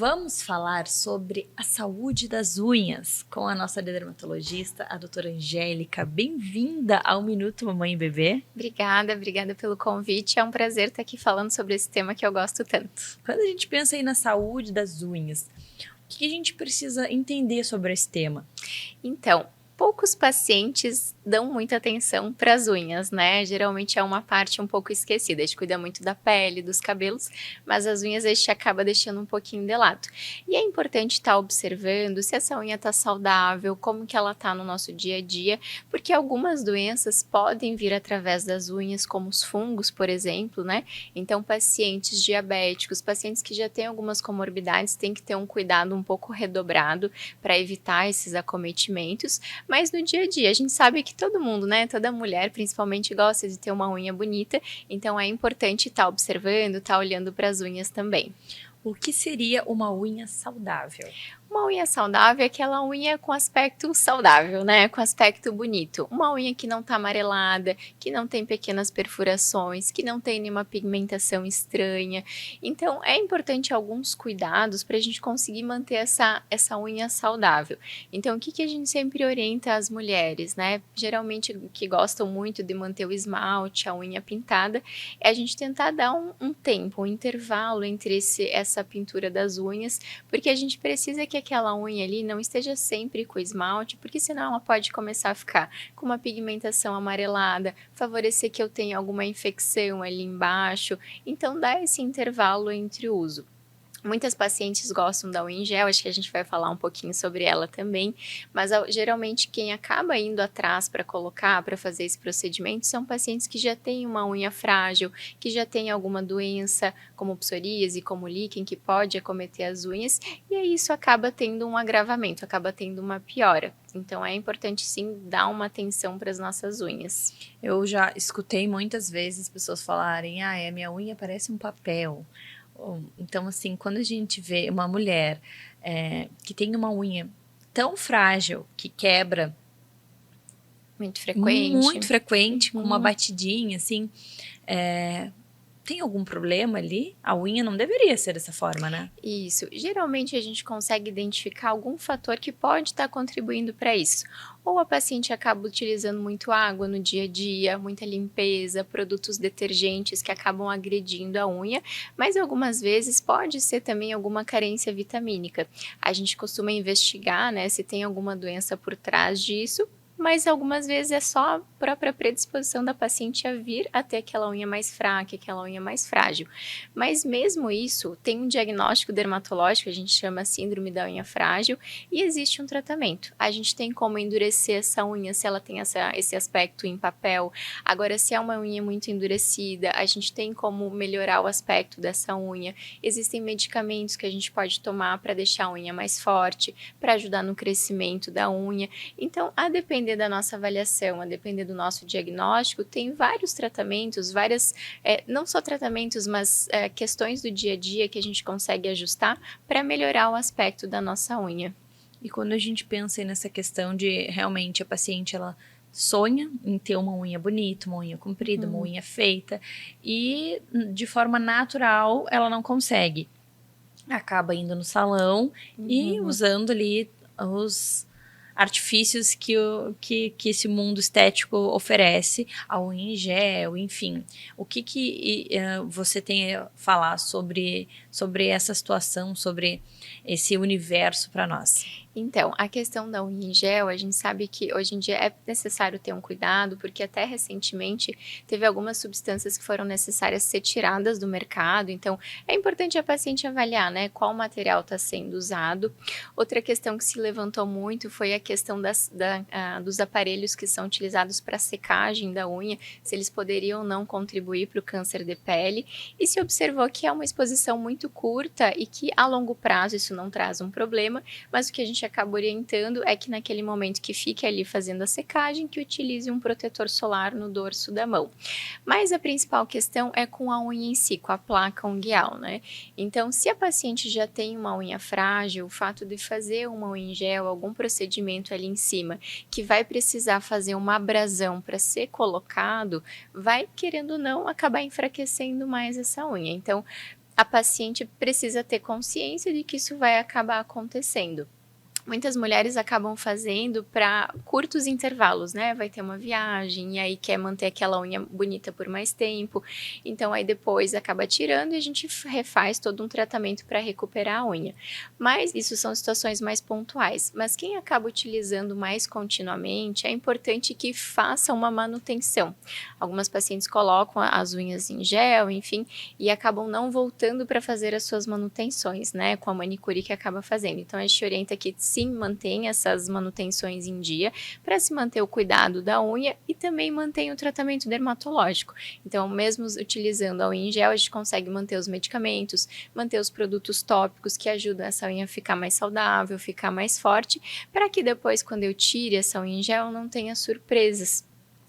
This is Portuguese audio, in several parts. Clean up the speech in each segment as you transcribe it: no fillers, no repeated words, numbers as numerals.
Vamos falar sobre a saúde das unhas com a nossa dermatologista, a doutora Angélica. Bem-vinda ao Minuto Mamãe e Bebê. Obrigada pelo convite. É um prazer estar aqui falando sobre esse tema que eu gosto tanto. Quando a gente pensa aí na saúde das unhas, o que a gente precisa entender sobre esse tema? Então, poucos pacientes dão muita atenção para as unhas, né? Geralmente é uma parte um pouco esquecida. A gente cuida muito da pele, dos cabelos, mas as unhas a gente acaba deixando um pouquinho de lado. E é importante estar observando se essa unha está saudável, como que ela está no nosso dia a dia, porque algumas doenças podem vir através das unhas, como os fungos, por exemplo, né? Então, pacientes diabéticos, pacientes que já têm algumas comorbidades, têm que ter um cuidado um pouco redobrado para evitar esses acometimentos. Mas no dia a dia, a gente sabe que todo mundo, né, toda mulher principalmente gosta de ter uma unha bonita, então é importante estar observando, estar olhando para as unhas também. O que seria uma unha saudável? Uma unha saudável é aquela unha com aspecto saudável, né? Com aspecto bonito. Uma unha que não tá amarelada, que não tem pequenas perfurações, que não tem nenhuma pigmentação estranha. Então, é importante alguns cuidados para a gente conseguir manter essa unha saudável. Então, o que a gente sempre orienta as mulheres, né? Geralmente, que gostam muito de manter o esmalte, a unha pintada, é a gente tentar dar um tempo, um intervalo entre essa pintura das unhas, porque a gente precisa que aquela unha ali não esteja sempre com esmalte, porque senão ela pode começar a ficar com uma pigmentação amarelada, favorecer que eu tenha alguma infecção ali embaixo. Então, dá esse intervalo entre o uso. Muitas pacientes gostam da unha em gel, acho que a gente vai falar um pouquinho sobre ela também, mas geralmente quem acaba indo atrás para colocar, para fazer esse procedimento, são pacientes que já têm uma unha frágil, que já têm alguma doença, como psoríase, como líquen, que pode acometer as unhas, e aí isso acaba tendo um agravamento, acaba tendo uma piora. Então é importante sim dar uma atenção para as nossas unhas. Eu já escutei muitas vezes pessoas falarem, a minha unha parece um papel. Então, assim, quando a gente vê uma mulher que tem uma unha tão frágil que quebra muito frequente, com uma batidinha, assim, tem algum problema ali? A unha não deveria ser dessa forma, né? Isso. Geralmente a gente consegue identificar algum fator que pode estar contribuindo para isso. Ou a paciente acaba utilizando muito água no dia a dia, muita limpeza, produtos detergentes que acabam agredindo a unha, mas algumas vezes pode ser também alguma carência vitamínica. A gente costuma investigar, né, se tem alguma doença por trás disso, mas algumas vezes é só a própria predisposição da paciente a vir a ter aquela unha mais fraca, aquela unha mais frágil. Mas mesmo isso, tem um diagnóstico dermatológico, a gente chama síndrome da unha frágil, e existe um tratamento. A gente tem como endurecer essa unha se ela tem esse aspecto em papel. Agora, se é uma unha muito endurecida, a gente tem como melhorar o aspecto dessa unha. Existem medicamentos que a gente pode tomar para deixar a unha mais forte, para ajudar no crescimento da unha. Então, a depender da nossa avaliação, a depender do nosso diagnóstico, tem vários tratamentos, não só tratamentos, mas questões do dia a dia que a gente consegue ajustar para melhorar o aspecto da nossa unha. E quando a gente pensa nessa questão de realmente a paciente, ela sonha em ter uma unha bonita, uma unha comprida, uma unha feita, e de forma natural ela não consegue. Acaba indo no salão e usando ali os artifícios que esse mundo estético oferece, a unha em gel, enfim. O que você tem a falar sobre essa situação, sobre esse universo para nós? Então, a questão da unha em gel, a gente sabe que hoje em dia é necessário ter um cuidado, porque até recentemente teve algumas substâncias que foram necessárias ser tiradas do mercado, então é importante a paciente avaliar, né, qual material está sendo usado. Outra questão que se levantou muito foi a questão dos aparelhos que são utilizados para secagem da unha, se eles poderiam ou não contribuir para o câncer de pele, e se observou que é uma exposição muito curta e que a longo prazo isso não traz um problema, mas o que a gente acaba orientando é que naquele momento que fique ali fazendo a secagem, que utilize um protetor solar no dorso da mão. Mas a principal questão é com a unha em si, com a placa ungueal, né? Então, se a paciente já tem uma unha frágil, o fato de fazer uma unha em gel, algum procedimento ali em cima, que vai precisar fazer uma abrasão para ser colocado, vai, querendo ou não, acabar enfraquecendo mais essa unha. Então, a paciente precisa ter consciência de que isso vai acabar acontecendo. Muitas mulheres acabam fazendo para curtos intervalos, né? Vai ter uma viagem e aí quer manter aquela unha bonita por mais tempo. Então aí depois acaba tirando e a gente refaz todo um tratamento para recuperar a unha. Mas isso são situações mais pontuais. Mas quem acaba utilizando mais continuamente, é importante que faça uma manutenção. Algumas pacientes colocam as unhas em gel, enfim, e acabam não voltando para fazer as suas manutenções, né? Com a manicure que acaba fazendo. Então a gente orienta que sim, mantenha essas manutenções em dia para se manter o cuidado da unha e também mantenha o tratamento dermatológico. Então, mesmo utilizando a unha em gel, a gente consegue manter os medicamentos, manter os produtos tópicos que ajudam essa unha a ficar mais saudável, ficar mais forte, para que depois, quando eu tire essa unha em gel, não tenha surpresas.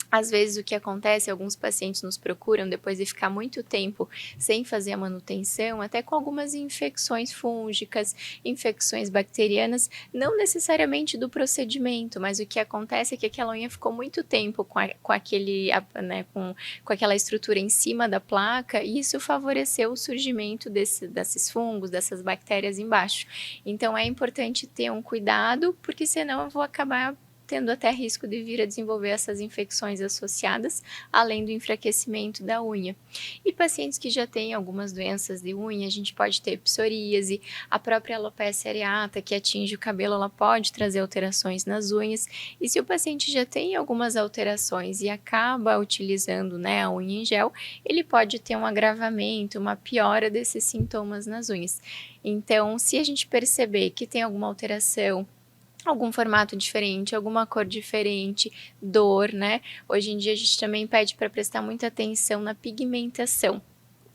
Às vezes o que acontece, alguns pacientes nos procuram depois de ficar muito tempo sem fazer a manutenção, até com algumas infecções fúngicas, infecções bacterianas, não necessariamente do procedimento, mas o que acontece é que aquela unha ficou muito tempo com aquela estrutura em cima da placa e isso favoreceu o surgimento desses fungos, dessas bactérias embaixo. Então é importante ter um cuidado, porque senão eu vou acabar tendo até risco de vir a desenvolver essas infecções associadas, além do enfraquecimento da unha. E pacientes que já têm algumas doenças de unha, a gente pode ter psoríase, a própria alopecia areata, que atinge o cabelo, ela pode trazer alterações nas unhas, e se o paciente já tem algumas alterações e acaba utilizando, né, a unha em gel, ele pode ter um agravamento, uma piora desses sintomas nas unhas. Então, se a gente perceber que tem alguma alteração, algum formato diferente, alguma cor diferente, dor, né? Hoje em dia a gente também pede para prestar muita atenção na pigmentação.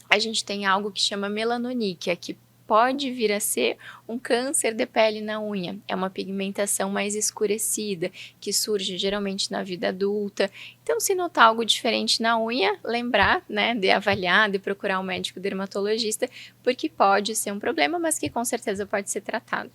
A gente tem algo que chama melanoníquia, que pode vir a ser um câncer de pele na unha. É uma pigmentação mais escurecida, que surge geralmente na vida adulta. Então, se notar algo diferente na unha, lembrar, né, de avaliar, de procurar um médico dermatologista, porque pode ser um problema, mas que com certeza pode ser tratado.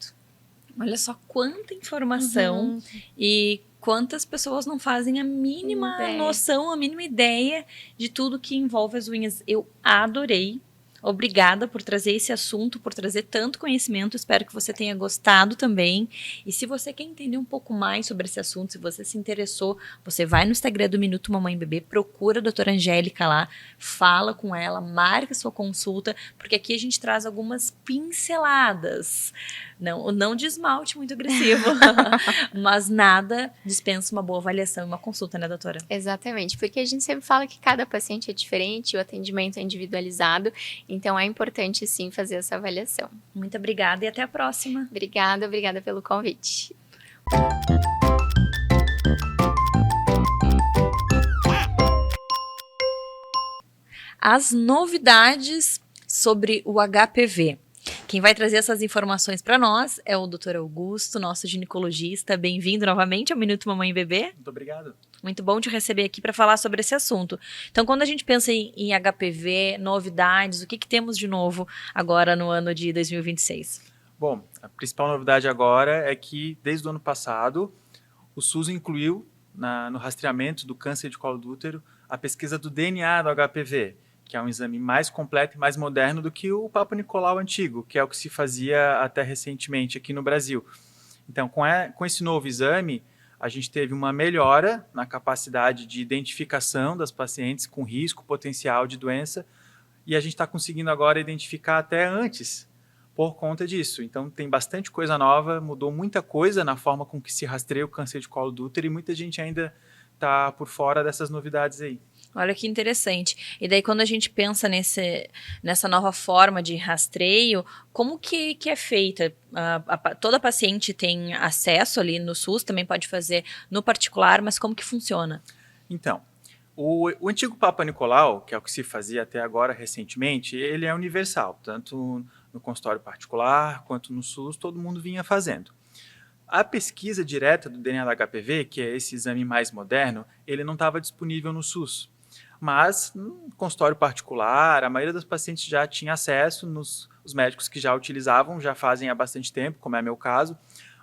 Olha só quanta informação e quantas pessoas não fazem a mínima noção, a mínima ideia de tudo que envolve as unhas. Eu adorei. Obrigada por trazer esse assunto, por trazer tanto conhecimento. Espero que você tenha gostado também. E se você quer entender um pouco mais sobre esse assunto, se você se interessou, você vai no Instagram do Minuto Mamãe Bebê, procura a doutora Angélica lá, fala com ela, marca sua consulta, porque aqui a gente traz algumas pinceladas. Não de esmalte muito agressivo, mas nada dispensa uma boa avaliação e uma consulta, né, doutora? Exatamente, porque a gente sempre fala que cada paciente é diferente, o atendimento é individualizado, então é importante sim fazer essa avaliação. Muito obrigada e até a próxima. Obrigada pelo convite. As novidades sobre o HPV. Quem vai trazer essas informações para nós é o Dr. Augusto, nosso ginecologista. Bem-vindo novamente ao Minuto Mamãe e Bebê. Muito obrigado. Muito bom te receber aqui para falar sobre esse assunto. Então, quando a gente pensa em HPV, novidades, o que temos de novo agora no ano de 2026? Bom, a principal novidade agora é que, desde o ano passado, o SUS incluiu no rastreamento do câncer de colo do útero a pesquisa do DNA do HPV, que é um exame mais completo e mais moderno do que o Papa Nicolau antigo, que é o que se fazia até recentemente aqui no Brasil. Então, com esse novo exame, a gente teve uma melhora na capacidade de identificação das pacientes com risco potencial de doença e a gente está conseguindo agora identificar até antes por conta disso. Então, tem bastante coisa nova, mudou muita coisa na forma com que se rastreia o câncer de colo do útero e muita gente ainda está por fora dessas novidades aí. Olha que interessante. E daí, quando a gente pensa nessa nova forma de rastreio, como que é feita? Toda paciente tem acesso ali no SUS, também pode fazer no particular, mas como que funciona? Então, o antigo Papa Nicolau, que é o que se fazia até agora recentemente, ele é universal, tanto no consultório particular quanto no SUS, todo mundo vinha fazendo. A pesquisa direta do DNA da HPV, que é esse exame mais moderno, ele não estava disponível no SUS. Mas, no consultório particular, a maioria dos pacientes já tinha acesso, os médicos que já utilizavam já fazem há bastante tempo, como é meu caso,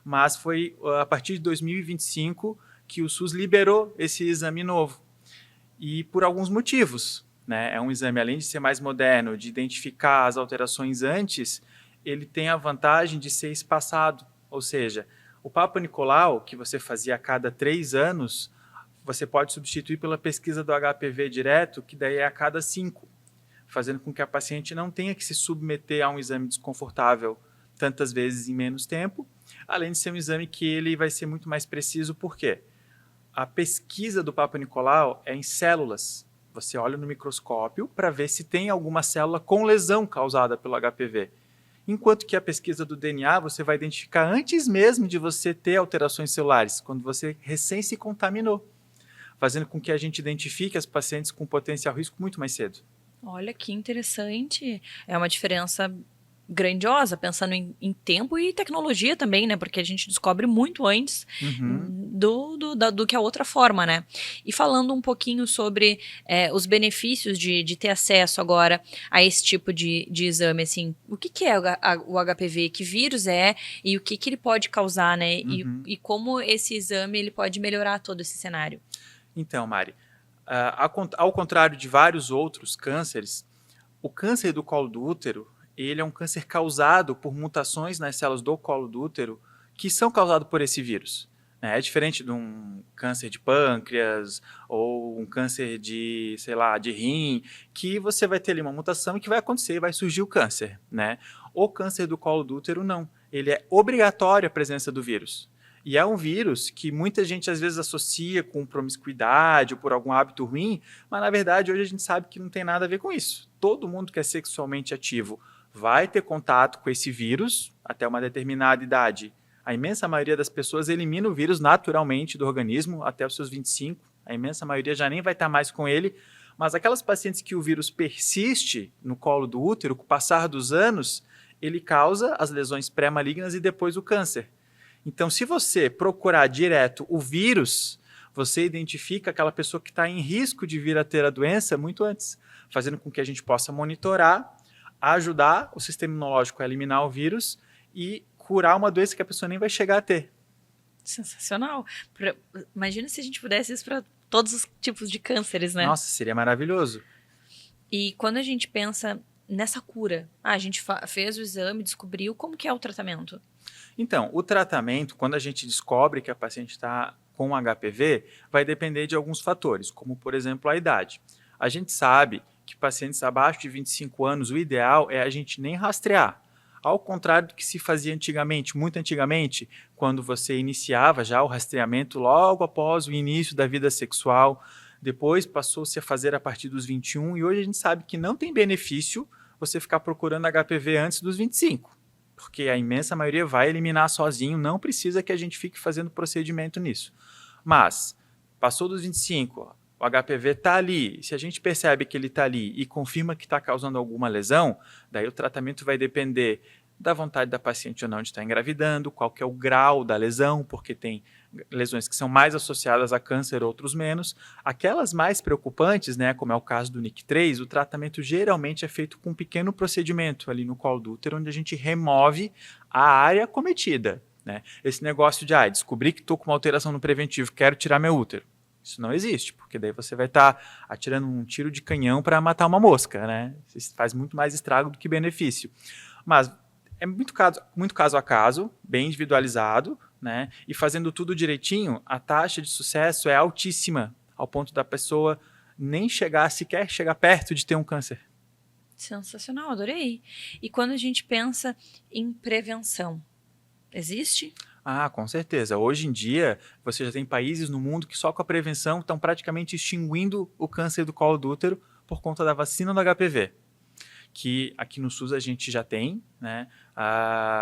mas foi a partir de 2025 que o SUS liberou esse exame novo. E por alguns motivos. né? É um exame, além de ser mais moderno, de identificar as alterações antes, ele tem a vantagem de ser espaçado. Ou seja, o Papa Nicolau, que você fazia a cada 3 anos, você pode substituir pela pesquisa do HPV direto, que daí é a cada 5, fazendo com que a paciente não tenha que se submeter a um exame desconfortável tantas vezes em menos tempo, além de ser um exame que ele vai ser muito mais preciso. Por quê? A pesquisa do Papa Nicolau é em células. Você olha no microscópio para ver se tem alguma célula com lesão causada pelo HPV. Enquanto que a pesquisa do DNA você vai identificar antes mesmo de você ter alterações celulares, quando você recém se contaminou, fazendo com que a gente identifique as pacientes com potencial risco muito mais cedo. Olha que interessante. É uma diferença grandiosa, pensando em tempo e tecnologia também, né? Porque a gente descobre muito antes do que a outra forma, né? E falando um pouquinho sobre os benefícios de ter acesso agora a esse tipo de exame, assim, o que é o HPV, que vírus é e o que ele pode causar, né? E como esse exame ele pode melhorar todo esse cenário. Então, Mari, ao contrário de vários outros cânceres, o câncer do colo do útero, ele é um câncer causado por mutações nas células do colo do útero que são causadas por esse vírus. É diferente de um câncer de pâncreas ou um câncer de, sei lá, de rim, que você vai ter ali uma mutação e que vai acontecer, vai surgir o câncer, né? O câncer do colo do útero, não. Ele é obrigatório a presença do vírus. E é um vírus que muita gente às vezes associa com promiscuidade ou por algum hábito ruim, mas na verdade hoje a gente sabe que não tem nada a ver com isso. Todo mundo que é sexualmente ativo vai ter contato com esse vírus até uma determinada idade. A imensa maioria das pessoas elimina o vírus naturalmente do organismo até os seus 25. A imensa maioria já nem vai estar mais com ele. Mas aquelas pacientes que o vírus persiste no colo do útero, com o passar dos anos, ele causa as lesões pré-malignas e depois o câncer. Então, se você procurar direto o vírus, você identifica aquela pessoa que está em risco de vir a ter a doença muito antes, fazendo com que a gente possa monitorar, ajudar o sistema imunológico a eliminar o vírus e curar uma doença que a pessoa nem vai chegar a ter. Sensacional. Imagina se a gente pudesse isso para todos os tipos de cânceres, né? Nossa, seria maravilhoso. E quando a gente pensa nessa cura, a gente fez o exame, descobriu, como que é o tratamento? Então, o tratamento, quando a gente descobre que a paciente está com HPV, vai depender de alguns fatores, como, por exemplo, a idade. A gente sabe que pacientes abaixo de 25 anos, o ideal é a gente nem rastrear. Ao contrário do que se fazia antigamente, muito antigamente, quando você iniciava já o rastreamento logo após o início da vida sexual, depois passou-se a fazer a partir dos 21, e hoje a gente sabe que não tem benefício você ficar procurando HPV antes dos 25, porque a imensa maioria vai eliminar sozinho, não precisa que a gente fique fazendo procedimento nisso. Mas, passou dos 25, o HPV está ali, se a gente percebe que ele está ali e confirma que está causando alguma lesão, daí o tratamento vai depender da vontade da paciente ou não de estar engravidando, qual que é o grau da lesão, porque tem lesões que são mais associadas a câncer, outros menos. Aquelas mais preocupantes, né, como é o caso do NIC3, o tratamento geralmente é feito com um pequeno procedimento ali no colo do útero, onde a gente remove a área acometida, né? Esse negócio de, descobri que estou com uma alteração no preventivo, quero tirar meu útero. Isso não existe, porque daí você vai estar atirando um tiro de canhão para matar uma mosca, né? Isso faz muito mais estrago do que benefício. Mas é muito caso a caso, bem individualizado, né? E fazendo tudo direitinho, a taxa de sucesso é altíssima, ao ponto da pessoa nem sequer chegar perto de ter um câncer. Sensacional, adorei. E quando a gente pensa em prevenção, existe? Com certeza. Hoje em dia, você já tem países no mundo que só com a prevenção estão praticamente extinguindo o câncer do colo do útero por conta da vacina do HPV, que aqui no SUS a gente já tem, né?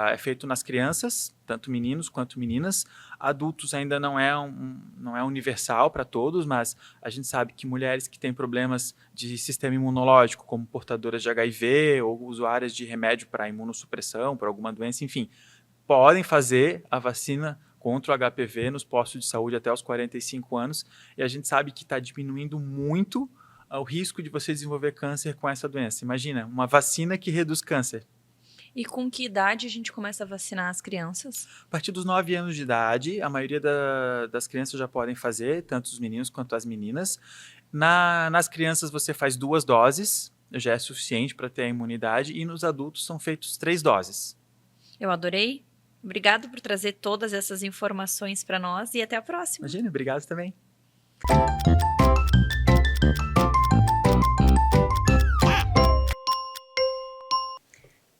É feito nas crianças, tanto meninos quanto meninas. Adultos ainda não é universal para todos, mas a gente sabe que mulheres que têm problemas de sistema imunológico, como portadoras de HIV ou usuárias de remédio para imunossupressão, por alguma doença, enfim, podem fazer a vacina contra o HPV nos postos de saúde até os 45 anos, e a gente sabe que está diminuindo muito o risco de você desenvolver câncer com essa doença. Imagina, uma vacina que reduz câncer. E com que idade a gente começa a vacinar as crianças? A partir dos 9 anos de idade, a maioria das crianças já podem fazer, tanto os meninos quanto as meninas. Nas crianças você faz 2 doses, já é suficiente para ter a imunidade, e nos adultos são feitos 3 doses. Eu adorei. Obrigado por trazer todas essas informações para nós e até a próxima. Imagina, obrigado também.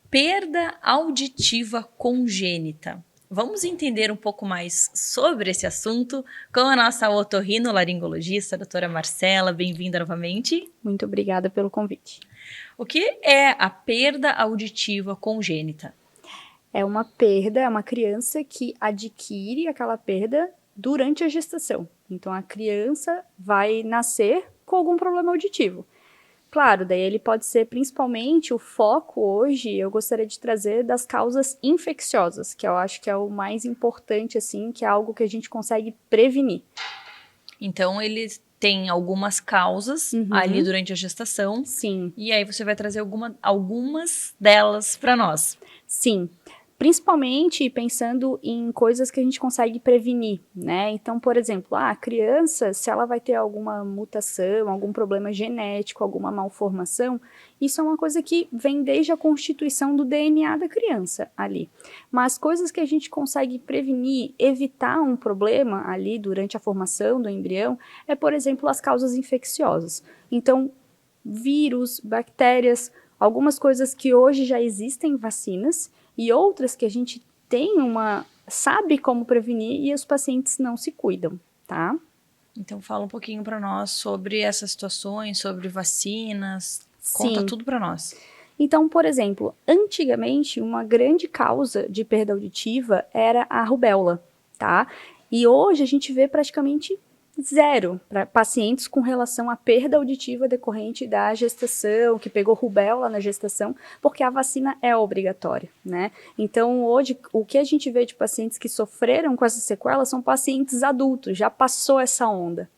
Perda auditiva congênita. Vamos entender um pouco mais sobre esse assunto com a nossa otorrinolaringologista, a doutora Marcela. Bem-vinda novamente. Muito obrigada pelo convite. O que é a perda auditiva congênita? É uma perda, é uma criança que adquire aquela perda durante a gestação. Então, a criança vai nascer com algum problema auditivo. Claro, daí ele pode ser principalmente o foco hoje, eu gostaria de trazer das causas infecciosas, que eu acho que é o mais importante, assim, que é algo que a gente consegue prevenir. Então, ele tem algumas causas ali durante a gestação. Sim. E aí você vai trazer algumas delas para nós. Sim. Principalmente pensando em coisas que a gente consegue prevenir, né? Então, por exemplo, a criança, se ela vai ter alguma mutação, algum problema genético, alguma malformação, isso é uma coisa que vem desde a constituição do DNA da criança ali. Mas coisas que a gente consegue prevenir, evitar um problema ali durante a formação do embrião, é, por exemplo, as causas infecciosas. Então, vírus, bactérias, algumas coisas que hoje já existem vacinas, e outras que a gente sabe como prevenir e os pacientes não se cuidam, tá? Então fala um pouquinho para nós sobre essas situações, sobre vacinas, Sim. Conta tudo para nós. Então, por exemplo, antigamente uma grande causa de perda auditiva era a rubéola, tá? E hoje a gente vê praticamente zero para pacientes com relação à perda auditiva decorrente da gestação, que pegou rubéola na gestação, porque a vacina é obrigatória, né? Então, hoje, o que a gente vê de pacientes que sofreram com essas sequelas são pacientes adultos, já passou essa onda.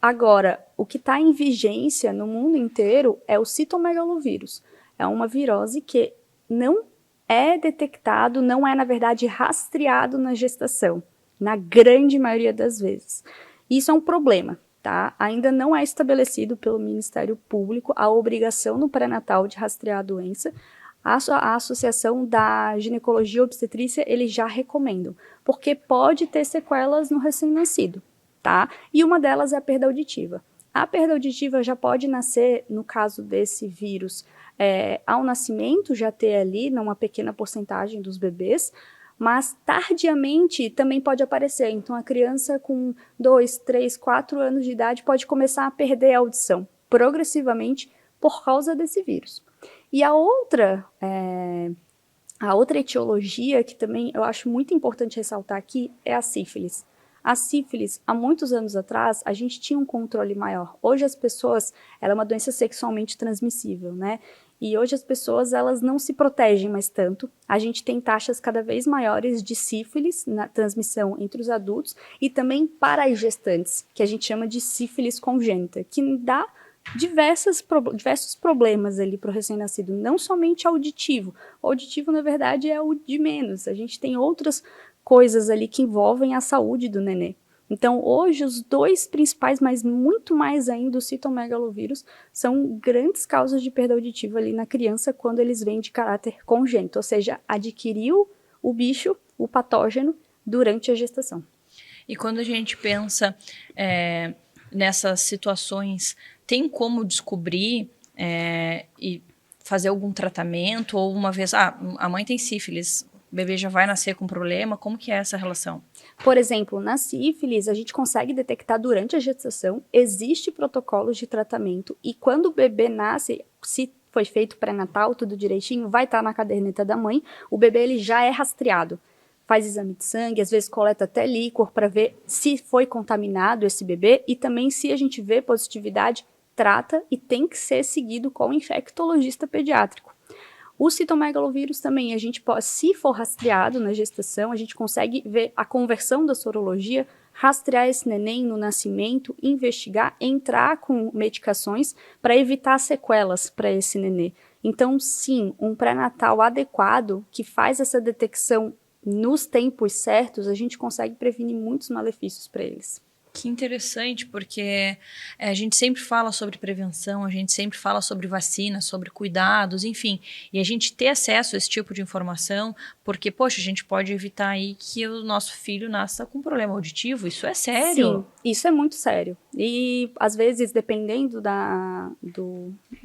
Agora, o que está em vigência no mundo inteiro é o citomegalovírus. É uma virose que não é detectado, não é, na verdade, rastreado na gestação, na grande maioria das vezes. Isso é um problema, tá? Ainda não é estabelecido pelo Ministério Público a obrigação no pré-natal de rastrear a doença. A Associação da Ginecologia e Obstetrícia, eles já recomendam, porque pode ter sequelas no recém-nascido, tá? E uma delas é a perda auditiva. A perda auditiva já pode nascer, no caso desse vírus, ao nascimento, já ter ali, numa pequena porcentagem dos bebês, mas tardiamente também pode aparecer. Então, a criança com 2, 3, 4 anos de idade pode começar a perder a audição progressivamente por causa desse vírus. E a outra etiologia que também eu acho muito importante ressaltar aqui é a sífilis. A sífilis, há muitos anos atrás, a gente tinha um controle maior. Hoje ela é uma doença sexualmente transmissível, né? E hoje as pessoas, elas não se protegem mais tanto. A gente tem taxas cada vez maiores de sífilis na transmissão entre os adultos e também para as gestantes, que a gente chama de sífilis congênita, que dá diversos problemas ali para o recém-nascido, não somente auditivo. O auditivo, na verdade, é o de menos. A gente tem outras coisas ali que envolvem a saúde do nenê. Então, hoje, os dois principais, mas muito mais ainda, o citomegalovírus, são grandes causas de perda auditiva ali na criança quando eles vêm de caráter congênito, ou seja, adquiriu o bicho, o patógeno, durante a gestação. E quando a gente pensa nessas situações, tem como descobrir e fazer algum tratamento? Ou uma vez, a mãe tem sífilis, o bebê já vai nascer com problema? Como que é essa relação? Por exemplo, na sífilis, a gente consegue detectar durante a gestação, existe protocolos de tratamento e quando o bebê nasce, se foi feito pré-natal, tudo direitinho, vai estar na caderneta da mãe, o bebê ele já é rastreado. Faz exame de sangue, às vezes coleta até líquor para ver se foi contaminado esse bebê e também se a gente vê positividade, trata e tem que ser seguido com o infectologista pediátrico. O citomegalovírus também, a gente pode, se for rastreado na gestação, a gente consegue ver a conversão da sorologia, rastrear esse neném no nascimento, investigar, entrar com medicações para evitar sequelas para esse nenê. Então, sim, um pré-natal adequado que faz essa detecção nos tempos certos, a gente consegue prevenir muitos malefícios para eles. Que interessante, porque a gente sempre fala sobre prevenção, a gente sempre fala sobre vacina, sobre cuidados, enfim. E a gente ter acesso a esse tipo de informação, porque, poxa, a gente pode evitar aí que o nosso filho nasça com problema auditivo. Isso é sério. Sim, isso é muito sério. E, às vezes, dependendo da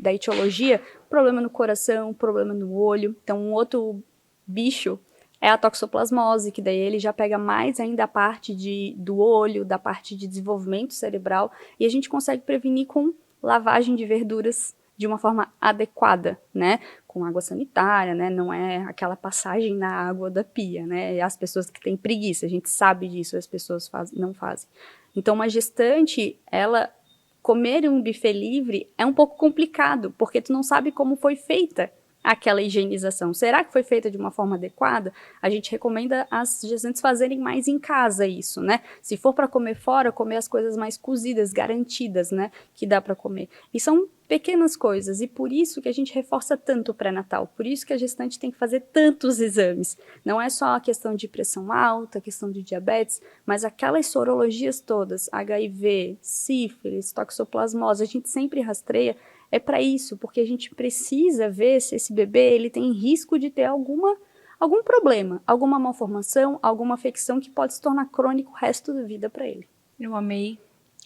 etiologia, problema no coração, problema no olho. Então, um outro bicho é a toxoplasmose, que daí ele já pega mais ainda a parte do olho, da parte de desenvolvimento cerebral, e a gente consegue prevenir com lavagem de verduras de uma forma adequada, né? Com água sanitária, né? Não é aquela passagem na água da pia, né? As pessoas que têm preguiça, a gente sabe disso, as pessoas não fazem. Então, uma gestante, ela comer um buffet livre é um pouco complicado, porque tu não sabe como foi feita aquela higienização. Será que foi feita de uma forma adequada? A gente recomenda as gestantes fazerem mais em casa isso, né? Se for para comer fora, comer as coisas mais cozidas, garantidas, né? Que dá para comer. E são pequenas coisas, e por isso que a gente reforça tanto o pré-natal, por isso que a gestante tem que fazer tantos exames. Não é só a questão de pressão alta, a questão de diabetes, mas aquelas sorologias todas, HIV, sífilis, toxoplasmose, a gente sempre rastreia. É para isso, porque a gente precisa ver se esse bebê ele tem risco de ter algum problema, alguma malformação, alguma afecção que pode se tornar crônico o resto da vida para ele. Eu amei.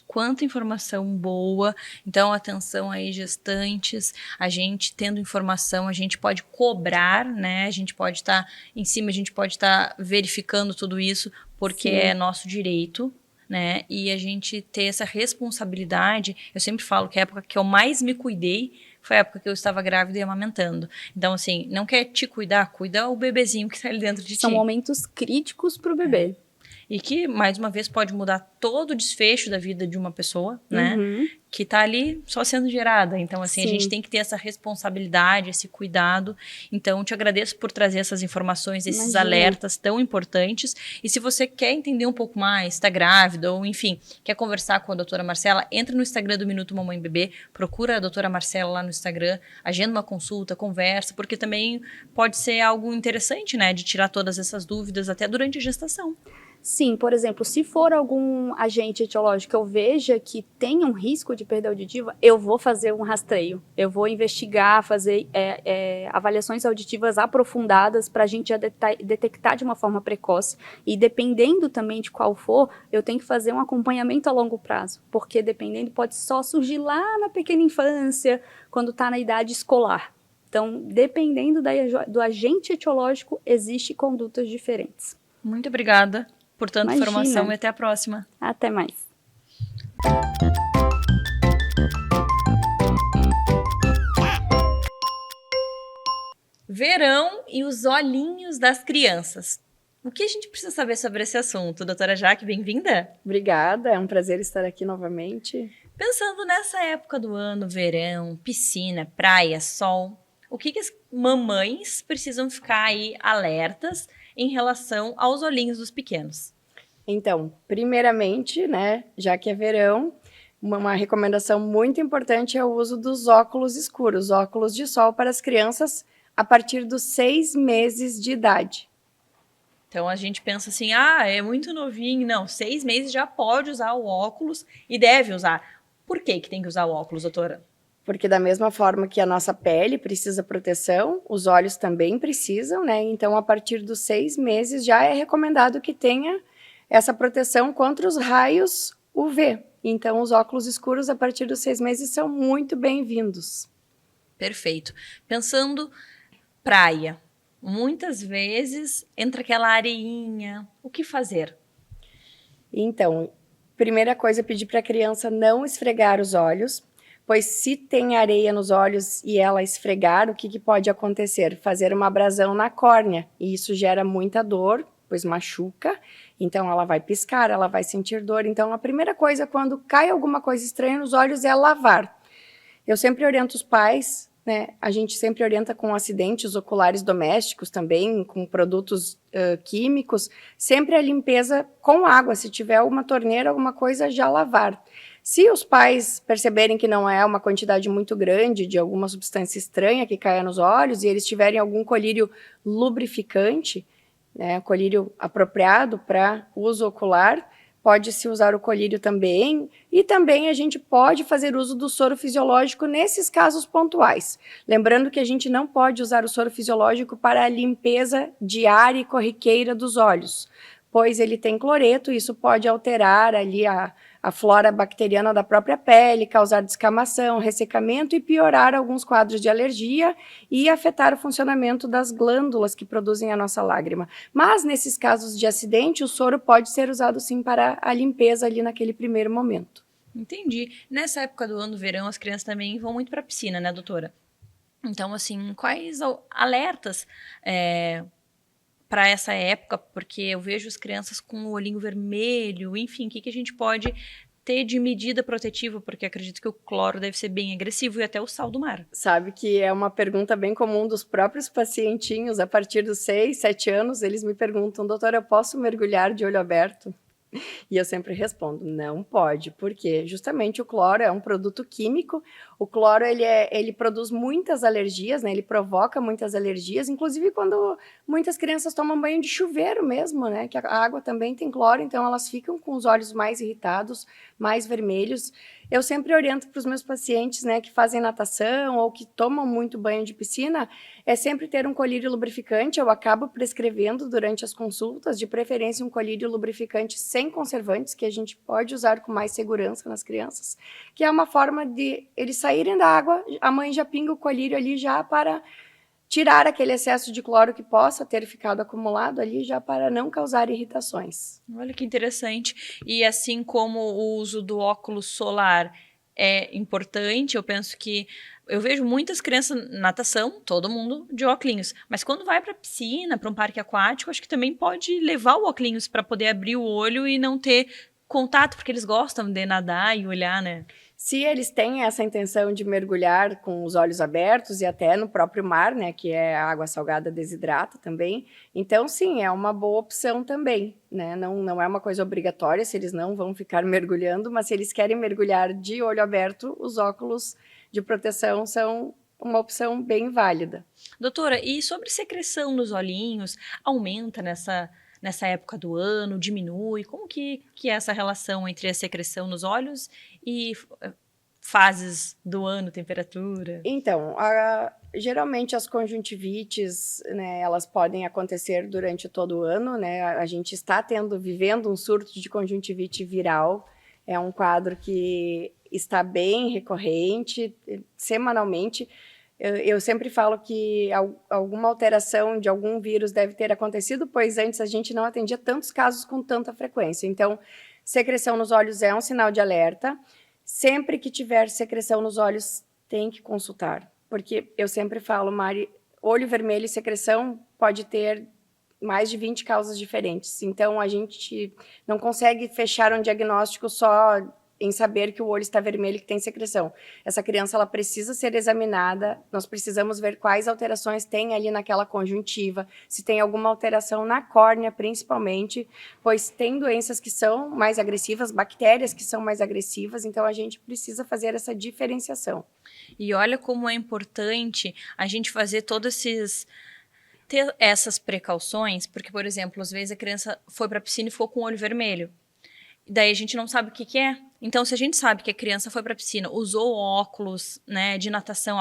Quanta informação boa. Então, atenção aí, gestantes. A gente tendo informação, a gente pode cobrar, né? A gente pode estar em cima, a gente pode estar verificando tudo isso, porque Sim. é nosso direito. Né? E a gente ter essa responsabilidade, eu sempre falo que a época que eu mais me cuidei foi a época que eu estava grávida e amamentando. Então, assim, não quer te cuidar, cuida o bebezinho que está ali dentro de ti. São momentos críticos para o bebê. E que, mais uma vez, pode mudar todo o desfecho da vida de uma pessoa, né? Uhum. Que tá ali só sendo gerada. Então, assim, Sim. a gente tem que ter essa responsabilidade, esse cuidado. Então, te agradeço por trazer essas informações, esses Imagina. alertas tão importantes. E se você quer entender um pouco mais, está grávida ou, enfim, quer conversar com a doutora Marcela, entra no Instagram do Minuto Mamãe Bebê, procura a doutora Marcela lá no Instagram, agenda uma consulta, conversa, porque também pode ser algo interessante, né? De tirar todas essas dúvidas até durante a gestação. Sim, por exemplo, se for algum agente etiológico que eu veja que tem um risco de perda auditiva, eu vou fazer um rastreio. Eu vou investigar, fazer avaliações auditivas aprofundadas para a gente já detectar de uma forma precoce. E dependendo também de qual for, eu tenho que fazer um acompanhamento a longo prazo. Porque dependendo, pode só surgir lá na pequena infância, quando está na idade escolar. Então, dependendo do agente etiológico, existem condutas diferentes. Muito obrigada por tanta Imagina. informação e até a próxima. Até mais. Verão e os olhinhos das crianças. O que a gente precisa saber sobre esse assunto? Doutora Jaque, bem-vinda. Obrigada, é um prazer estar aqui novamente. Pensando nessa época do ano, verão, piscina, praia, sol, o que as mamães precisam ficar aí alertas em relação aos olhinhos dos pequenos? Então, primeiramente, né, já que é verão, uma recomendação muito importante é o uso dos óculos escuros, óculos de sol para as crianças a partir dos 6 meses de idade. Então a gente pensa assim, é muito novinho. Não, 6 meses já pode usar o óculos e deve usar. Por que tem que usar o óculos, doutora? Porque da mesma forma que a nossa pele precisa proteção, os olhos também precisam, né? Então, a partir dos 6 meses já é recomendado que tenha essa proteção contra os raios UV. Então, os óculos escuros a partir dos 6 meses são muito bem-vindos. Perfeito. Pensando praia, muitas vezes entra aquela areinha. O que fazer? Então, primeira coisa é pedir para a criança não esfregar os olhos, pois se tem areia nos olhos e ela esfregar, o que pode acontecer? Fazer uma abrasão na córnea, e isso gera muita dor, pois machuca, então ela vai piscar, ela vai sentir dor. Então, a primeira coisa quando cai alguma coisa estranha nos olhos é lavar. Eu sempre oriento os pais, né? A gente sempre orienta com acidentes oculares domésticos também, com produtos químicos, sempre a limpeza com água, se tiver uma torneira, alguma coisa, já lavar. Se os pais perceberem que não é uma quantidade muito grande de alguma substância estranha que caia nos olhos e eles tiverem algum colírio lubrificante, né, colírio apropriado para uso ocular, pode-se usar o colírio também, e também a gente pode fazer uso do soro fisiológico nesses casos pontuais. Lembrando que a gente não pode usar o soro fisiológico para a limpeza diária e corriqueira dos olhos, pois ele tem cloreto, e isso pode alterar ali a flora bacteriana da própria pele, causar descamação, ressecamento e piorar alguns quadros de alergia e afetar o funcionamento das glândulas que produzem a nossa lágrima. Mas, nesses casos de acidente, o soro pode ser usado sim para a limpeza ali naquele primeiro momento. Entendi. Nessa época do ano, verão, as crianças também vão muito para a piscina, né, doutora? Então, assim, quais alertas para essa época? Porque eu vejo as crianças com o olhinho vermelho, enfim, o que a gente pode ter de medida protetiva? Porque acredito que o cloro deve ser bem agressivo e até o sal do mar. Sabe que é uma pergunta bem comum dos próprios pacientinhos, a partir dos 6, 7 anos, eles me perguntam, doutora, eu posso mergulhar de olho aberto? E eu sempre respondo, não pode, porque justamente o cloro é um produto químico, o cloro ele produz muitas alergias, né? Ele provoca muitas alergias, inclusive quando muitas crianças tomam banho de chuveiro mesmo, né? Que a água também tem cloro, então elas ficam com os olhos mais irritados, mais vermelhos. Eu sempre oriento para os meus pacientes, né, que fazem natação ou que tomam muito banho de piscina, é sempre ter um colírio lubrificante. Eu acabo prescrevendo durante as consultas, de preferência um colírio lubrificante sem conservantes, que a gente pode usar com mais segurança nas crianças, que é uma forma de eles saírem da água, a mãe já pinga o colírio ali já para tirar aquele excesso de cloro que possa ter ficado acumulado ali, já para não causar irritações. Olha que interessante. E assim como o uso do óculos solar é importante, eu penso que eu vejo muitas crianças na natação, todo mundo de óculos, mas quando vai para a piscina, para um parque aquático, acho que também pode levar o óculos para poder abrir o olho e não ter contato, porque eles gostam de nadar e olhar, né? Se eles têm essa intenção de mergulhar com os olhos abertos e até no próprio mar, né, que é a água salgada desidrata também, então sim, é uma boa opção também, né? Não é uma coisa obrigatória, se eles não vão ficar mergulhando, mas se eles querem mergulhar de olho aberto, os óculos de proteção são uma opção bem válida. Doutora, e sobre secreção nos olhinhos, aumenta nessa época do ano, diminui? Como que é essa relação entre a secreção nos olhos e fases do ano, temperatura? Então, geralmente as conjuntivites, né, elas podem acontecer durante todo o ano, né? A gente está vivendo um surto de conjuntivite viral, é um quadro que está bem recorrente, semanalmente. Eu sempre falo que alguma alteração de algum vírus deve ter acontecido, pois antes a gente não atendia tantos casos com tanta frequência. Então, secreção nos olhos é um sinal de alerta. Sempre que tiver secreção nos olhos, tem que consultar. Porque eu sempre falo, Mari, olho vermelho e secreção pode ter mais de 20 causas diferentes. Então, a gente não consegue fechar um diagnóstico só em saber que o olho está vermelho e que tem secreção. Essa criança, ela precisa ser examinada, nós precisamos ver quais alterações tem ali naquela conjuntiva, se tem alguma alteração na córnea, principalmente, pois tem doenças que são mais agressivas, bactérias que são mais agressivas, então a gente precisa fazer essa diferenciação. E olha como é importante a gente fazer ter essas precauções, porque, por exemplo, às vezes a criança foi para a piscina e ficou com o olho vermelho. Daí a gente não sabe o que é. Então, se a gente sabe que a criança foi para a piscina, usou óculos, né, de natação,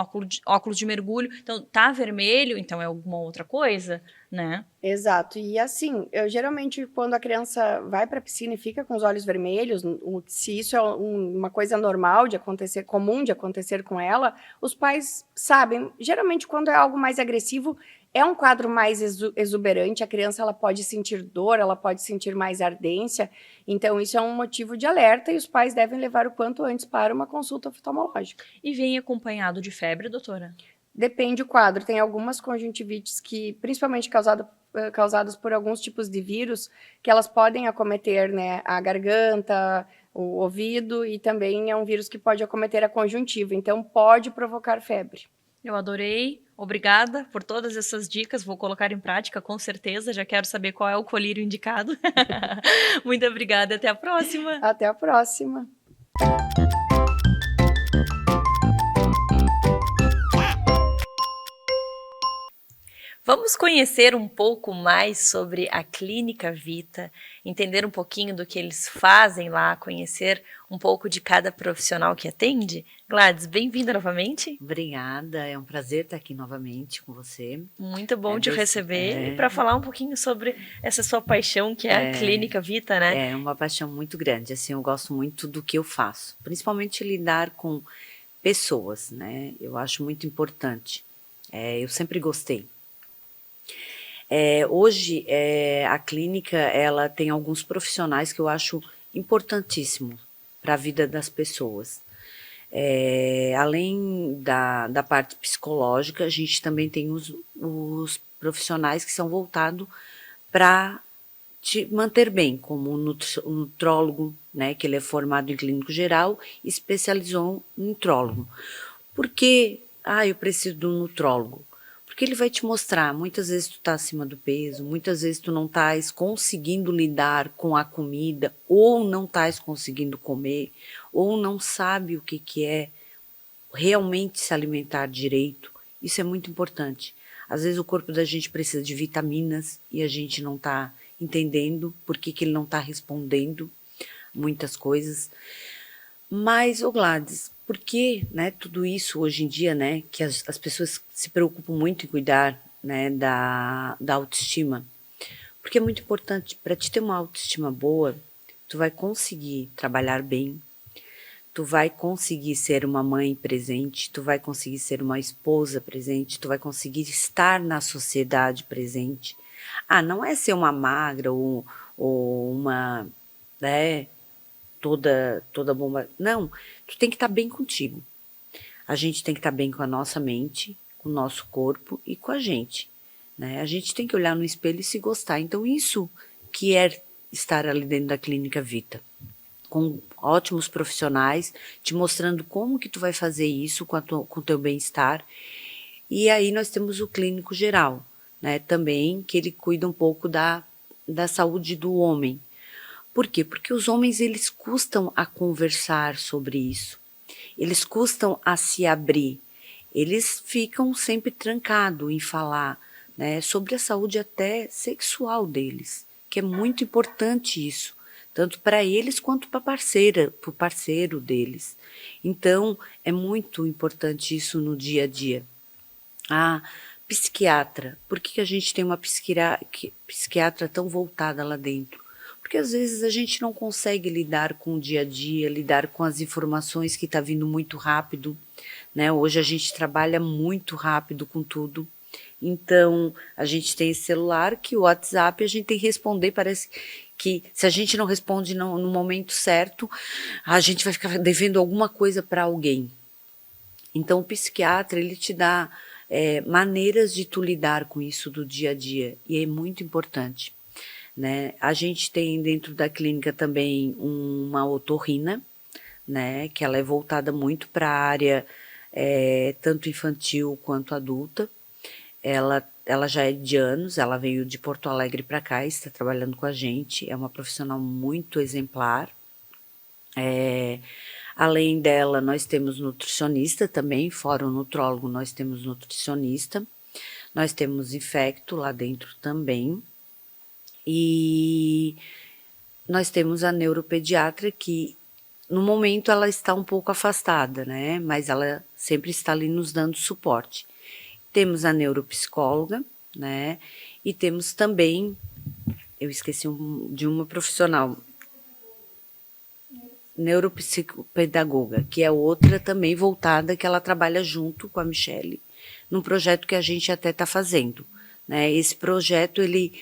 óculos de mergulho, então tá vermelho, então é alguma outra coisa, né? Exato. E assim, geralmente quando a criança vai para a piscina e fica com os olhos vermelhos, se isso é uma coisa normal de acontecer, comum de acontecer com ela, os pais sabem. Geralmente quando é algo mais agressivo, é um quadro mais exuberante, a criança ela pode sentir dor, ela pode sentir mais ardência, então isso é um motivo de alerta e os pais devem levar o quanto antes para uma consulta oftalmológica. E vem acompanhado de febre, doutora? Depende do quadro, tem algumas conjuntivites que, principalmente causadas por alguns tipos de vírus, que elas podem acometer, né, a garganta, o ouvido, e também é um vírus que pode acometer a conjuntiva, então pode provocar febre. Eu adorei, obrigada por todas essas dicas, vou colocar em prática com certeza, já quero saber qual é o colírio indicado. Muito obrigada, até a próxima. Até a próxima. Vamos conhecer um pouco mais sobre a Clínica Vita, entender um pouquinho do que eles fazem lá, conhecer um pouco de cada profissional que atende? Gladys, bem-vinda novamente. Obrigada, é um prazer estar aqui novamente com você. Muito bom te receber para falar um pouquinho sobre essa sua paixão que é a Clínica Vita, né? É uma paixão muito grande, assim, eu gosto muito do que eu faço, principalmente lidar com pessoas, né? Eu acho muito importante, eu sempre gostei. Hoje, a clínica, ela tem alguns profissionais que eu acho importantíssimos para a vida das pessoas. Além da parte psicológica, a gente também tem os profissionais que são voltados para te manter bem, como o nutrólogo, né, que ele é formado em clínico geral e especializou em nutrólogo. Por que eu preciso de um nutrólogo? Porque ele vai te mostrar, muitas vezes tu tá acima do peso, muitas vezes tu não estás conseguindo lidar com a comida, ou não estás conseguindo comer, ou não sabe o que é realmente se alimentar direito. Isso é muito importante. Às vezes o corpo da gente precisa de vitaminas e a gente não está entendendo por que ele não está respondendo muitas coisas. Mas, Gladys, por que, né, tudo isso hoje em dia, né, que as pessoas se preocupam muito em cuidar, né, da autoestima? Porque é muito importante, para te ter uma autoestima boa, tu vai conseguir trabalhar bem, tu vai conseguir ser uma mãe presente, tu vai conseguir ser uma esposa presente, tu vai conseguir estar na sociedade presente. Não é ser uma magra ou uma, né, toda bomba. Não, tu tem que estar bem contigo. A gente tem que estar bem com a nossa mente, com o nosso corpo e com a gente, né? A gente tem que olhar no espelho e se gostar. Então isso que é estar ali dentro da Clínica Vita, com ótimos profissionais, te mostrando como que tu vai fazer isso com o teu bem-estar. E aí nós temos o clínico geral, né? Também que ele cuida um pouco da saúde do homem. Por quê? Porque os homens, eles custam a conversar sobre isso. Eles custam a se abrir. Eles ficam sempre trancados em falar, né, sobre a saúde até sexual deles, que é muito importante isso, tanto para eles quanto para o parceiro deles. Então, é muito importante isso no dia a dia. Psiquiatra. Por que a gente tem uma psiquiatra tão voltada lá dentro? Porque às vezes a gente não consegue lidar com o dia a dia, lidar com as informações que está vindo muito rápido, né? Hoje a gente trabalha muito rápido com tudo. Então, a gente tem esse celular que o WhatsApp a gente tem que responder, parece que se a gente não responde no momento certo, a gente vai ficar devendo alguma coisa para alguém. Então, o psiquiatra, ele te dá maneiras de tu lidar com isso do dia a dia, e é muito importante, né? A gente tem dentro da clínica também uma otorrina, né, que ela é voltada muito para a área tanto infantil quanto adulta. Ela já é de anos, ela veio de Porto Alegre para cá, está trabalhando com a gente, é uma profissional muito exemplar. Além dela, nós temos nutricionista também, fora o nutrólogo, nós temos nutricionista, nós temos infecto lá dentro também, e nós temos a neuropediatra que, no momento, ela está um pouco afastada, né? Mas ela sempre está ali nos dando suporte. Temos a neuropsicóloga, né? E temos também, eu esqueci de uma profissional, neuropsicopedagoga, que é outra também voltada, que ela trabalha junto com a Michele, num projeto que a gente até está fazendo, né? Esse projeto, ele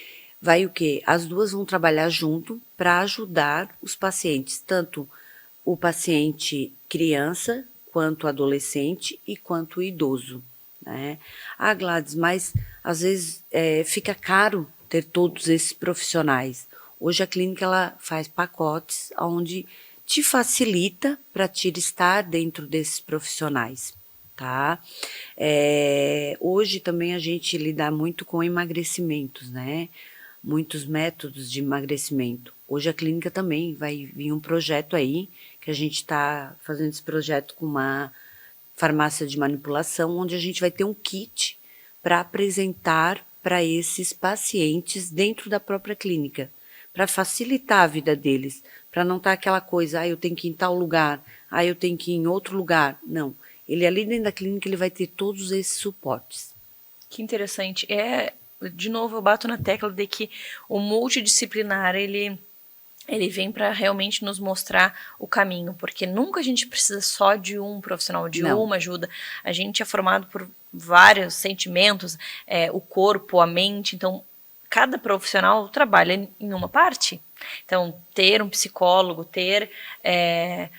vai o quê? As duas vão trabalhar junto para ajudar os pacientes, tanto o paciente criança, quanto adolescente e quanto idoso, né? Gladys, mas às vezes fica caro ter todos esses profissionais. Hoje a clínica ela faz pacotes onde te facilita para te estar dentro desses profissionais, tá? Hoje também a gente lida muito com emagrecimentos, né? Muitos métodos de emagrecimento. Hoje a clínica também vai vir um projeto aí, que a gente está fazendo esse projeto com uma farmácia de manipulação, onde a gente vai ter um kit para apresentar para esses pacientes dentro da própria clínica, para facilitar a vida deles, para não estar aquela coisa, eu tenho que ir em tal lugar, eu tenho que ir em outro lugar. Não, ele ali dentro da clínica ele vai ter todos esses suportes. Que interessante. De novo, eu bato na tecla de que o multidisciplinar, ele vem para realmente nos mostrar o caminho, porque nunca a gente precisa só de um profissional, de Não. uma ajuda. A gente é formado por vários sentimentos, o corpo, a mente, então cada profissional trabalha em uma parte. Então, ter um psicólogo, ter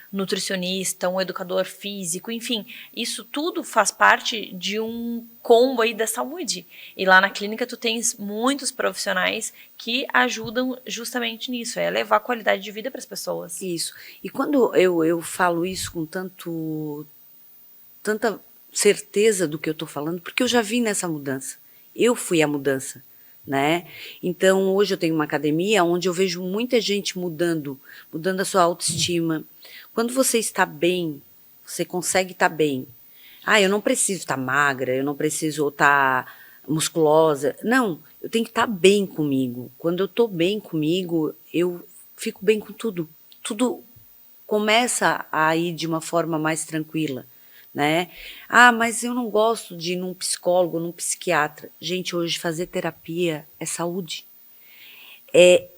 nutricionista, um educador físico, enfim, isso tudo faz parte de um combo aí da saúde. E lá na clínica tu tens muitos profissionais que ajudam justamente nisso, levar qualidade de vida para as pessoas. Isso. E quando eu falo isso com tanta certeza do que eu estou falando, porque eu já vi nessa mudança. Eu fui a mudança, né? Então, hoje eu tenho uma academia onde eu vejo muita gente mudando a sua autoestima. Quando você está bem, você consegue estar bem. Eu não preciso estar magra, eu não preciso estar musculosa. Não, eu tenho que estar bem comigo. Quando eu estou bem comigo, eu fico bem com tudo. Tudo começa a ir de uma forma mais tranquila, né? Mas eu não gosto de ir num psicólogo, num psiquiatra. Gente, hoje fazer terapia é saúde. É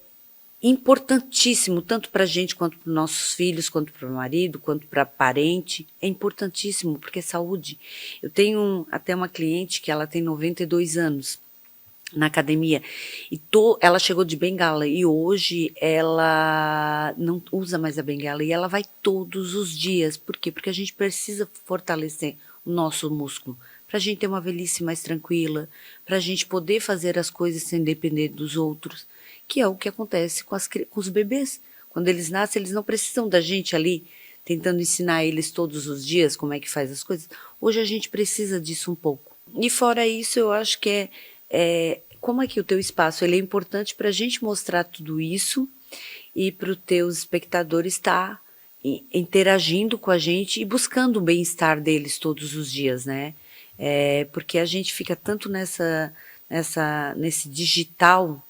importantíssimo, tanto para a gente, quanto para os nossos filhos, quanto para o marido, quanto para parente. É importantíssimo, porque é saúde. Eu tenho até uma cliente que ela tem 92 anos na academia, e ela chegou de bengala, e hoje ela não usa mais a bengala, e ela vai todos os dias. Por quê? Porque a gente precisa fortalecer o nosso músculo, para a gente ter uma velhice mais tranquila, para a gente poder fazer as coisas sem depender dos outros, que é o que acontece com os bebês. Quando eles nascem, eles não precisam da gente ali, tentando ensinar eles todos os dias como é que faz as coisas. Hoje a gente precisa disso um pouco. E fora isso, eu acho que como é que o teu espaço ele é importante para a gente mostrar tudo isso e para os teus espectadores estar interagindo com a gente e buscando o bem-estar deles todos os dias, né? Porque a gente fica tanto nesse digital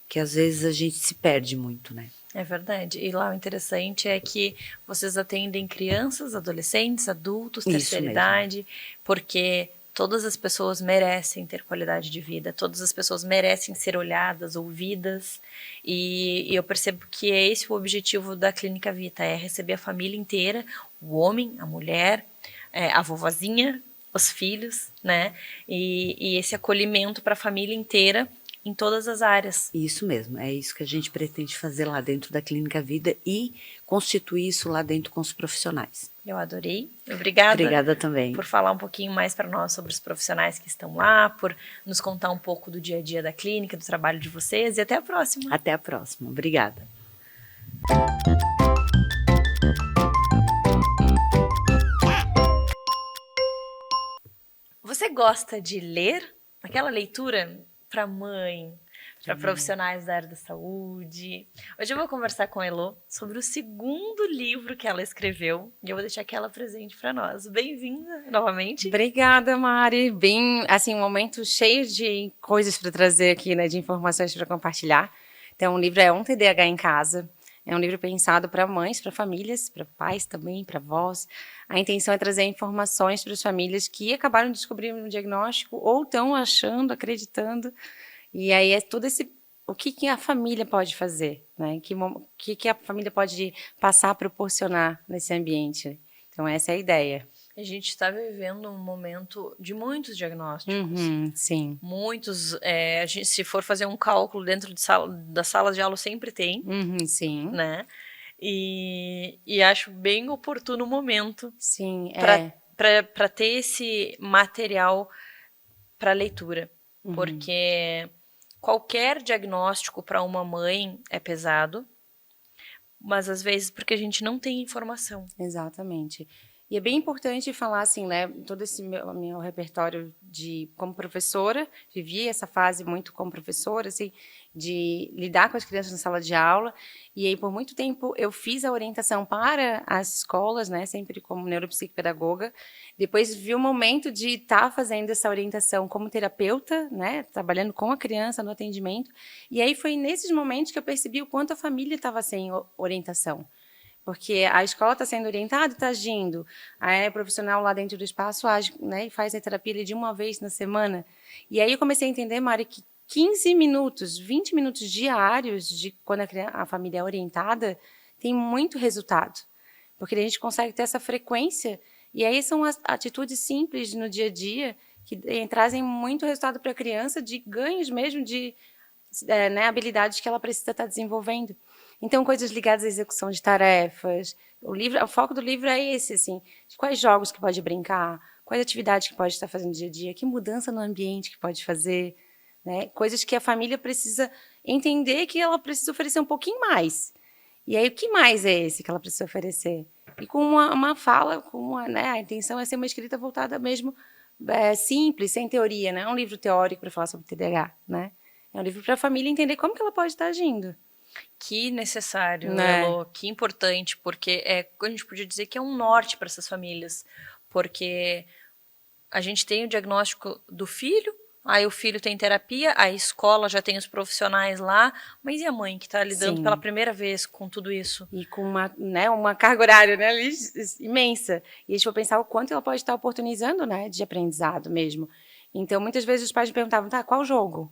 que às vezes a gente se perde muito, né? É verdade. E lá o interessante é que vocês atendem crianças, adolescentes, adultos, terceira idade, porque todas as pessoas merecem ter qualidade de vida, todas as pessoas merecem ser olhadas, ouvidas, e eu percebo que é esse o objetivo da Clínica Vita, receber a família inteira, o homem, a mulher, a vovozinha, os filhos, né? E esse acolhimento para a família inteira em todas as áreas. Isso mesmo, é isso que a gente pretende fazer lá dentro da Clínica Vida e constituir isso lá dentro com os profissionais. Eu adorei. Obrigada. Obrigada também. Por falar um pouquinho mais para nós sobre os profissionais que estão lá, por nos contar um pouco do dia a dia da clínica, do trabalho de vocês e até a próxima. Até a próxima. Obrigada. Você gosta de ler? Aquela leitura para mãe, para profissionais da área da saúde. Hoje eu vou conversar com a Elo sobre o segundo livro que ela escreveu e eu vou deixar aquela presente para nós. Bem-vinda novamente. Obrigada, Mari. Bem, assim, um momento cheio de coisas para trazer aqui, né, de informações para compartilhar. Então, o livro é Um TDAH em Casa. É um livro pensado para mães, para famílias, para pais também, para avós. A intenção é trazer informações para as famílias que acabaram de descobrir um diagnóstico ou estão achando, acreditando. E aí é todo o que a família pode fazer, né? O que a família pode passar a proporcionar nesse ambiente. Então, essa é a ideia. A gente está vivendo um momento de muitos diagnósticos. Sim. Muitos, se for fazer um cálculo dentro da sala de aula, sempre tem. Sim. Né? E acho bem oportuno o momento. Sim, para ter esse material para leitura. Porque qualquer diagnóstico para uma mãe é pesado, mas às vezes porque a gente não tem informação. Exatamente. E é bem importante falar assim, né? Todo esse meu repertório como professora, vivi essa fase muito como professora, assim, de lidar com as crianças na sala de aula. E aí, por muito tempo, eu fiz a orientação para as escolas, né? Sempre como neuropsicopedagoga. Depois vi o momento de estar fazendo essa orientação como terapeuta, né? Trabalhando com a criança no atendimento. E aí foi nesses momentos que eu percebi o quanto a família estava sem orientação. Porque a escola está sendo orientada e está agindo. A profissional lá dentro do espaço age, né, e faz a terapia ali de uma vez na semana. E aí eu comecei a entender, Mari, que 15 minutos, 20 minutos diários de quando a família é orientada tem muito resultado. Porque a gente consegue ter essa frequência. E aí são as atitudes simples no dia a dia que trazem muito resultado para a criança, de ganhos mesmo, de né, habilidades que ela precisa estar desenvolvendo. Então, coisas ligadas à execução de tarefas. O foco do livro é esse, assim, de quais jogos que pode brincar, quais atividades que pode estar fazendo no dia a dia, que mudança no ambiente que pode fazer, né? Coisas que a família precisa entender que ela precisa oferecer um pouquinho mais. E aí, o que mais é esse que ela precisa oferecer? E com uma fala, né, a intenção é ser uma escrita voltada mesmo simples, sem teoria, não é um livro teórico para falar sobre TDAH, né? É um livro para a família entender como que ela pode estar agindo. Que necessário, Né? Elo, que importante, porque a gente podia dizer que é um norte para essas famílias, porque a gente tem o diagnóstico do filho, aí o filho tem terapia, a escola já tem os profissionais lá, mas e a mãe que está lidando Sim. pela primeira vez com tudo isso? E com uma carga horária, né, imensa. E a gente vai pensar o quanto ela pode estar oportunizando, né, de aprendizado mesmo. Então, muitas vezes os pais me perguntavam, tá, qual jogo?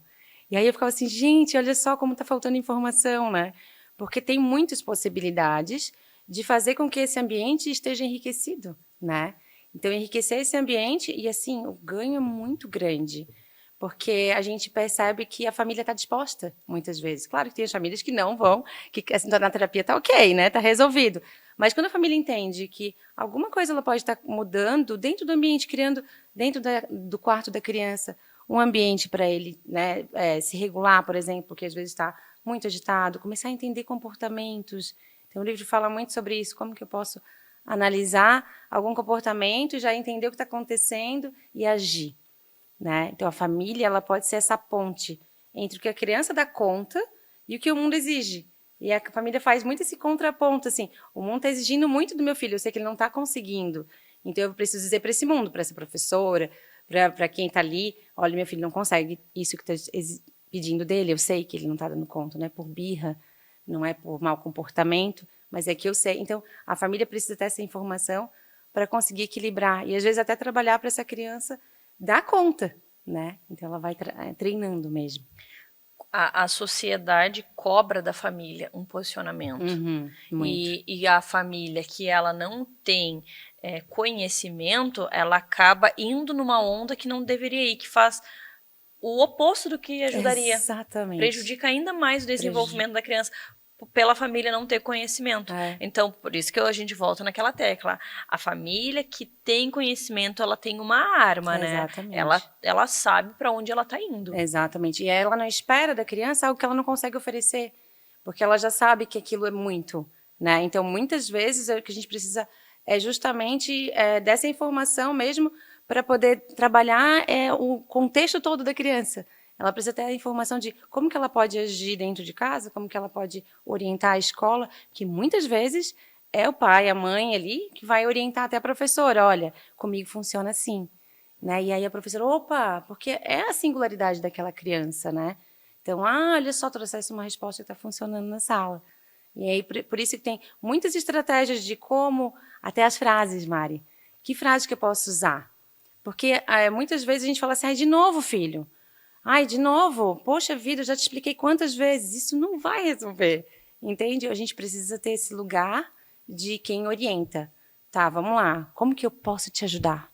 E aí eu ficava assim, gente, olha só como está faltando informação, né? Porque tem muitas possibilidades de fazer com que esse ambiente esteja enriquecido, né? Então, enriquecer esse ambiente, e assim, o ganho é muito grande, porque a gente percebe que a família está disposta, muitas vezes. Claro que tem as famílias que não vão, que assim, na terapia está ok, né? Está resolvido. Mas quando a família entende que alguma coisa ela pode estar mudando dentro do ambiente, criando dentro do quarto da criança um ambiente para ele, né, se regular, por exemplo, que às vezes está muito agitado, começar a entender comportamentos. Então, o livro fala muito sobre isso, como que eu posso analisar algum comportamento, já entender o que está acontecendo e agir, né? Então, a família ela pode ser essa ponte entre o que a criança dá conta e o que o mundo exige. E a família faz muito esse contraponto, assim, o mundo está exigindo muito do meu filho, eu sei que ele não está conseguindo, então eu preciso dizer para esse mundo, para essa professora, para quem está ali, olha, meu filho não consegue isso que está pedindo dele, eu sei que ele não está dando conta, não é por birra, não é por mau comportamento, mas é que eu sei. Então, a família precisa ter essa informação para conseguir equilibrar, e às vezes até trabalhar para essa criança dar conta, né? Então, ela vai treinando mesmo. A sociedade cobra da família um posicionamento. E a família que ela não tem conhecimento, ela acaba indo numa onda que não deveria ir, que faz o oposto do que ajudaria. Exatamente. Prejudica ainda mais o desenvolvimento da criança pela família não ter conhecimento. Então, por isso que a gente volta naquela tecla. A família que tem conhecimento, ela tem uma arma, né? Exatamente. Ela sabe para onde ela está indo. Exatamente. E ela não espera da criança algo que ela não consegue oferecer, porque ela já sabe que aquilo é muito, né? Então, muitas vezes, o que a gente precisa é justamente dessa informação mesmo para poder trabalhar o contexto todo da criança. Ela precisa ter a informação de como que ela pode agir dentro de casa, como que ela pode orientar a escola, que muitas vezes é o pai, a mãe ali, que vai orientar até a professora. Olha, comigo funciona assim. Né? E aí a professora, opa, porque é a singularidade daquela criança, né? Então, olha só, trouxesse uma resposta que está funcionando na sala. E aí, por isso que tem muitas estratégias de como, até as frases, Mari. Que frase que eu posso usar? Porque muitas vezes a gente fala assim, de novo, filho. Ai, de novo, poxa vida, eu já te expliquei quantas vezes. Isso não vai resolver, entende? A gente precisa ter esse lugar de quem orienta. Tá, vamos lá, como que eu posso te ajudar?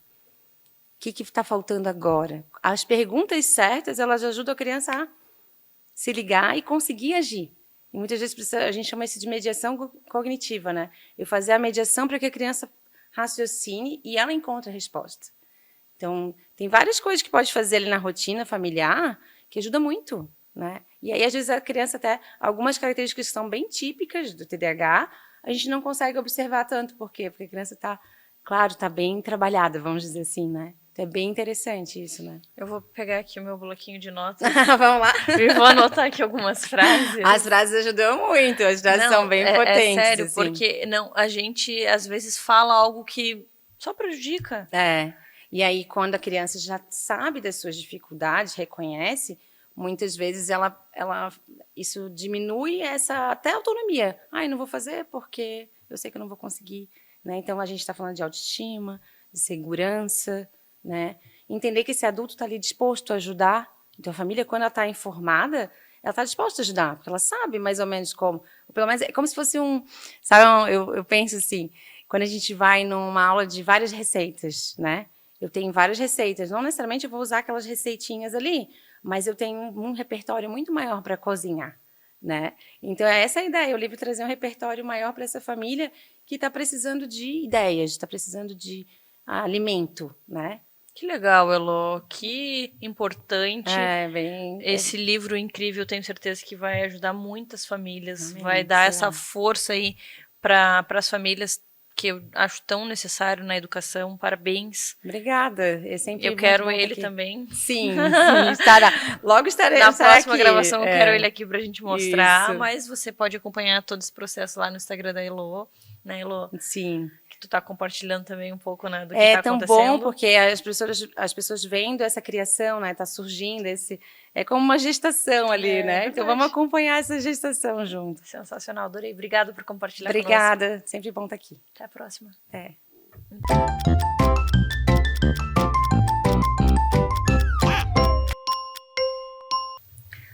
O que está faltando agora? As perguntas certas, elas ajudam a criança a se ligar e conseguir agir. E muitas vezes a gente chama isso de mediação cognitiva, né? Eu fazer a mediação para que a criança raciocine e ela encontre a resposta. Então, tem várias coisas que pode fazer ali na rotina familiar que ajuda muito, né? E aí, às vezes, a criança até... Algumas características que são bem típicas do TDAH, a gente não consegue observar tanto. Por quê? Porque a criança está claro, tá bem trabalhada, vamos dizer assim, né? Então é bem interessante isso, né? Eu vou pegar aqui o meu bloquinho de notas Vamos lá. e vou anotar aqui algumas frases. As frases ajudam muito, as frases são bem potentes, É sério, assim. porque a gente às vezes fala algo que só prejudica. É. E aí, quando a criança já sabe das suas dificuldades, reconhece, muitas vezes isso diminui essa até autonomia. Ai, não vou fazer porque eu sei que eu não vou conseguir, né? Então a gente está falando de autoestima, de segurança, né? Entender que esse adulto está ali disposto a ajudar. Então a família, quando ela está informada, ela está disposta a ajudar, porque ela sabe mais ou menos como. Ou pelo menos é como se fosse sabe, eu penso assim, quando a gente vai numa aula de várias receitas, né? Eu tenho várias receitas, não necessariamente eu vou usar aquelas receitinhas ali, mas eu tenho um repertório muito maior para cozinhar, né? Então, é essa a ideia, o livro trazer um repertório maior para essa família que está precisando de ideias, está precisando de alimento, né? Que legal, Elô, que importante. É, bem... Esse livro incrível, tenho certeza que vai ajudar muitas famílias, Amém, vai dar essa será. força aí para as famílias que eu acho tão necessário na educação. Parabéns. Obrigada. É sempre Eu muito quero bom ele aqui. também. Sim, estará. Logo estarei Na estará próxima aqui. gravação eu quero ele aqui pra gente mostrar, Isso. mas você pode acompanhar todo esse processo lá no Instagram da Elô, né, Elô? Sim. Que tu tá compartilhando também um pouco, né, do que É tá tão acontecendo. bom porque as pessoas vendo essa criação, né? Tá surgindo é como uma gestação ali, né? Então vamos acompanhar essa gestação junto. Sensacional, adorei. Obrigada por compartilhar conosco. Obrigada, sempre bom estar aqui. Até a próxima. É.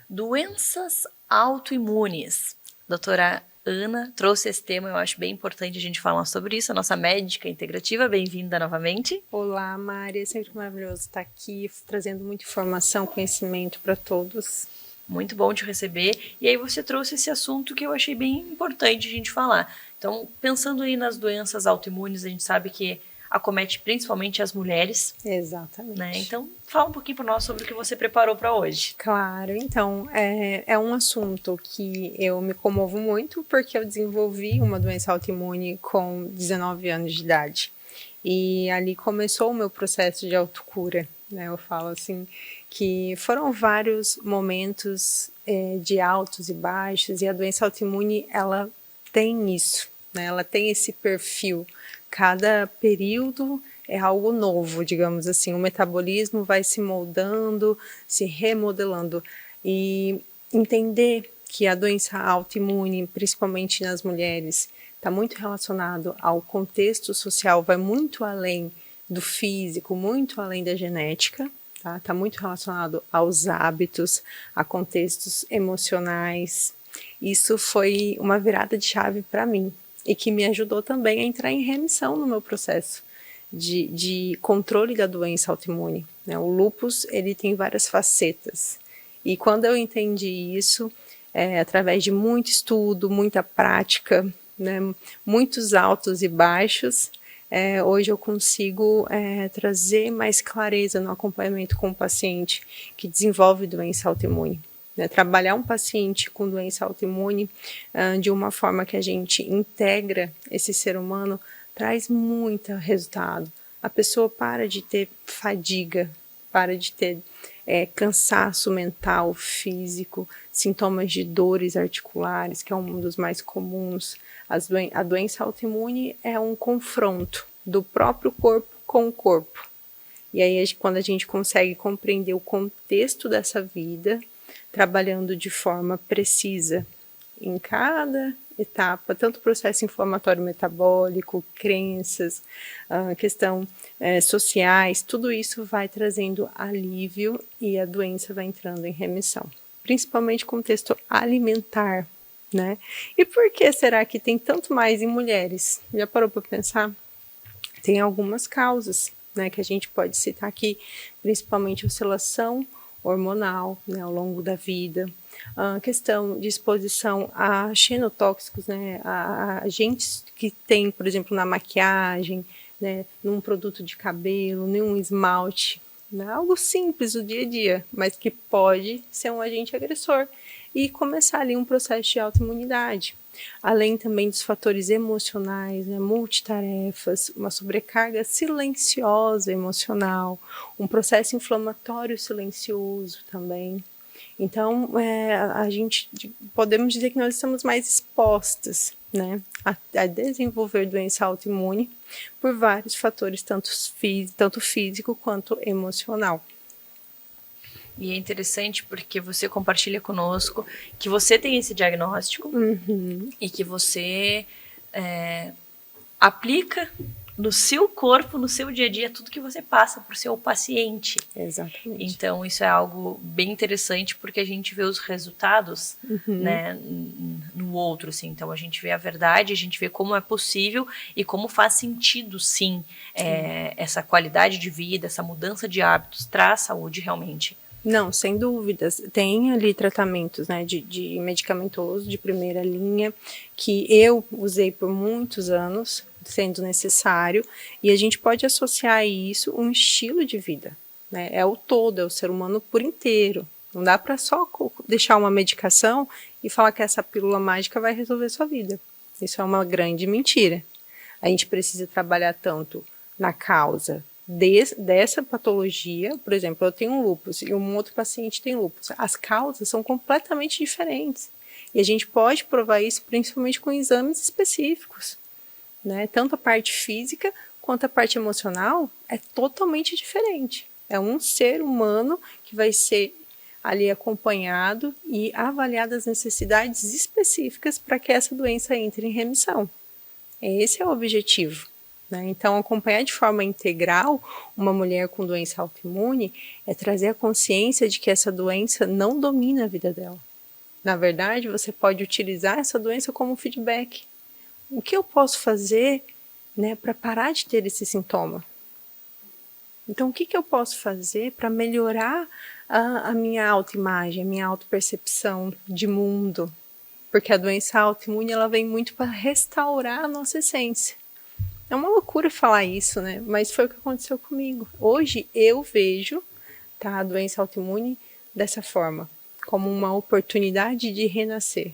Doenças autoimunes. Doutora Ana trouxe esse tema, eu acho bem importante a gente falar sobre isso. A nossa médica integrativa, bem-vinda novamente. Olá, Mari, é sempre maravilhoso estar aqui, trazendo muita informação, conhecimento para todos. Muito bom te receber. E aí você trouxe esse assunto que eu achei bem importante a gente falar. Então, pensando aí nas doenças autoimunes, a gente sabe que acomete principalmente as mulheres. Exatamente. Né? Então, fala um pouquinho para nós sobre o que você preparou para hoje. Claro, então, é um assunto que eu me comovo muito porque eu desenvolvi uma doença autoimune com 19 anos de idade. E ali começou o meu processo de autocura, né? Eu falo assim, que foram vários momentos de altos e baixos, e a doença autoimune, ela tem isso, né? Ela tem esse perfil. Cada período é algo novo, digamos assim. O metabolismo vai se moldando, se remodelando. E entender que a doença autoimune, principalmente nas mulheres, está muito relacionado ao contexto social, vai muito além do físico, muito além da genética. Tá muito relacionado aos hábitos, a contextos emocionais. Isso foi uma virada de chave para mim. E que me ajudou também a entrar em remissão no meu processo de controle da doença autoimune, né? O lúpus, ele tem várias facetas. E quando eu entendi isso, através de muito estudo, muita prática, né, muitos altos e baixos, hoje eu consigo trazer mais clareza no acompanhamento com o paciente que desenvolve doença autoimune. Trabalhar um paciente com doença autoimune de uma forma que a gente integra esse ser humano traz muito resultado. A pessoa para de ter fadiga, para de ter cansaço mental, físico, sintomas de dores articulares, que é um dos mais comuns. A doença autoimune é um confronto do próprio corpo com o corpo. E aí, quando a gente consegue compreender o contexto dessa vida, trabalhando de forma precisa em cada etapa, tanto processo inflamatório metabólico, crenças, questão sociais, tudo isso vai trazendo alívio e a doença vai entrando em remissão. Principalmente contexto alimentar, né? E por que será que tem tanto mais em mulheres? Já parou para pensar? Tem algumas causas, né, que a gente pode citar aqui, principalmente oscilação hormonal, né, ao longo da vida, a questão de exposição a xenotóxicos, né, a agentes que tem, por exemplo, na maquiagem, né, num produto de cabelo, num esmalte, né, algo simples do dia a dia, mas que pode ser um agente agressor e começar ali um processo de autoimunidade. além também dos fatores emocionais, né, multitarefas, uma sobrecarga silenciosa emocional, um processo inflamatório silencioso também. Então, a gente podemos dizer que nós estamos mais expostas, né, a desenvolver doença autoimune por vários fatores, tanto físico quanto emocional. E é interessante porque você compartilha conosco que você tem esse diagnóstico e que você aplica no seu corpo, no seu dia a dia, tudo que você passa para o seu paciente. Exatamente. Então, isso é algo bem interessante porque a gente vê os resultados, né, no outro, assim. Então, a gente vê a verdade, a gente vê como é possível e como faz sentido, sim, essa qualidade de vida, essa mudança de hábitos traz saúde realmente. Não, sem dúvidas. Tem ali tratamentos, né, de medicamentoso de primeira linha, que eu usei por muitos anos, sendo necessário, e a gente pode associar a isso um estilo de vida, né? É o todo, é o ser humano por inteiro. Não dá para só deixar uma medicação e falar que essa pílula mágica vai resolver sua vida. Isso é uma grande mentira. A gente precisa trabalhar tanto na causa dessa patologia. Por exemplo, eu tenho lúpus e um outro paciente tem lúpus. As causas são completamente diferentes. E a gente pode provar isso principalmente com exames específicos, né? Tanto a parte física quanto a parte emocional é totalmente diferente. É um ser humano que vai ser ali acompanhado e avaliado as necessidades específicas para que essa doença entre em remissão. Esse é o objetivo, né? Então, acompanhar de forma integral uma mulher com doença autoimune é trazer a consciência de que essa doença não domina a vida dela. Na verdade, você pode utilizar essa doença como feedback. O que eu posso fazer, né, para parar de ter esse sintoma? Então, o que eu posso fazer para melhorar a minha autoimagem, a minha autopercepção de mundo? Porque a doença autoimune ela vem muito para restaurar a nossa essência. É uma loucura falar isso, né? Mas foi o que aconteceu comigo. Hoje eu vejo, tá, a doença autoimune dessa forma, como uma oportunidade de renascer,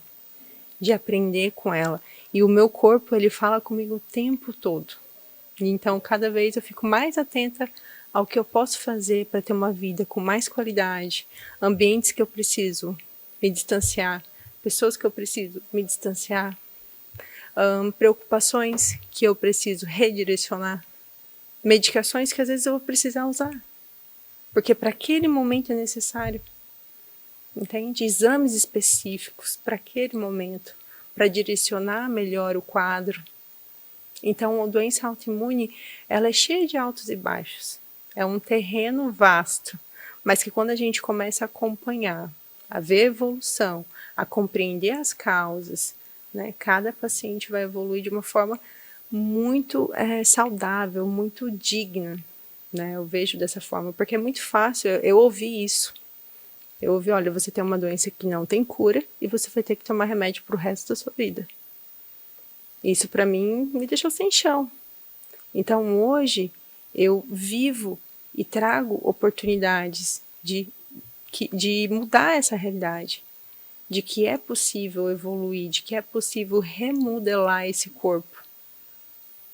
de aprender com ela. E o meu corpo, ele fala comigo o tempo todo. E então, cada vez eu fico mais atenta ao que eu posso fazer para ter uma vida com mais qualidade, ambientes que eu preciso me distanciar, pessoas que eu preciso me distanciar, preocupações que eu preciso redirecionar, medicações que às vezes eu vou precisar usar, porque para aquele momento é necessário, entende? Exames específicos para aquele momento, para direcionar melhor o quadro. Então, a doença autoimune, ela é cheia de altos e baixos. É um terreno vasto, mas que quando a gente começa a acompanhar, a ver evolução, a compreender as causas, né, cada paciente vai evoluir de uma forma muito saudável, muito digna, né? Eu vejo dessa forma, porque é muito fácil, eu ouvi isso. Eu ouvi, olha, você tem uma doença que não tem cura e você vai ter que tomar remédio para o resto da sua vida. Isso para mim me deixou sem chão. Então hoje eu vivo e trago oportunidades de mudar essa realidade, de que é possível evoluir, de que é possível remodelar esse corpo.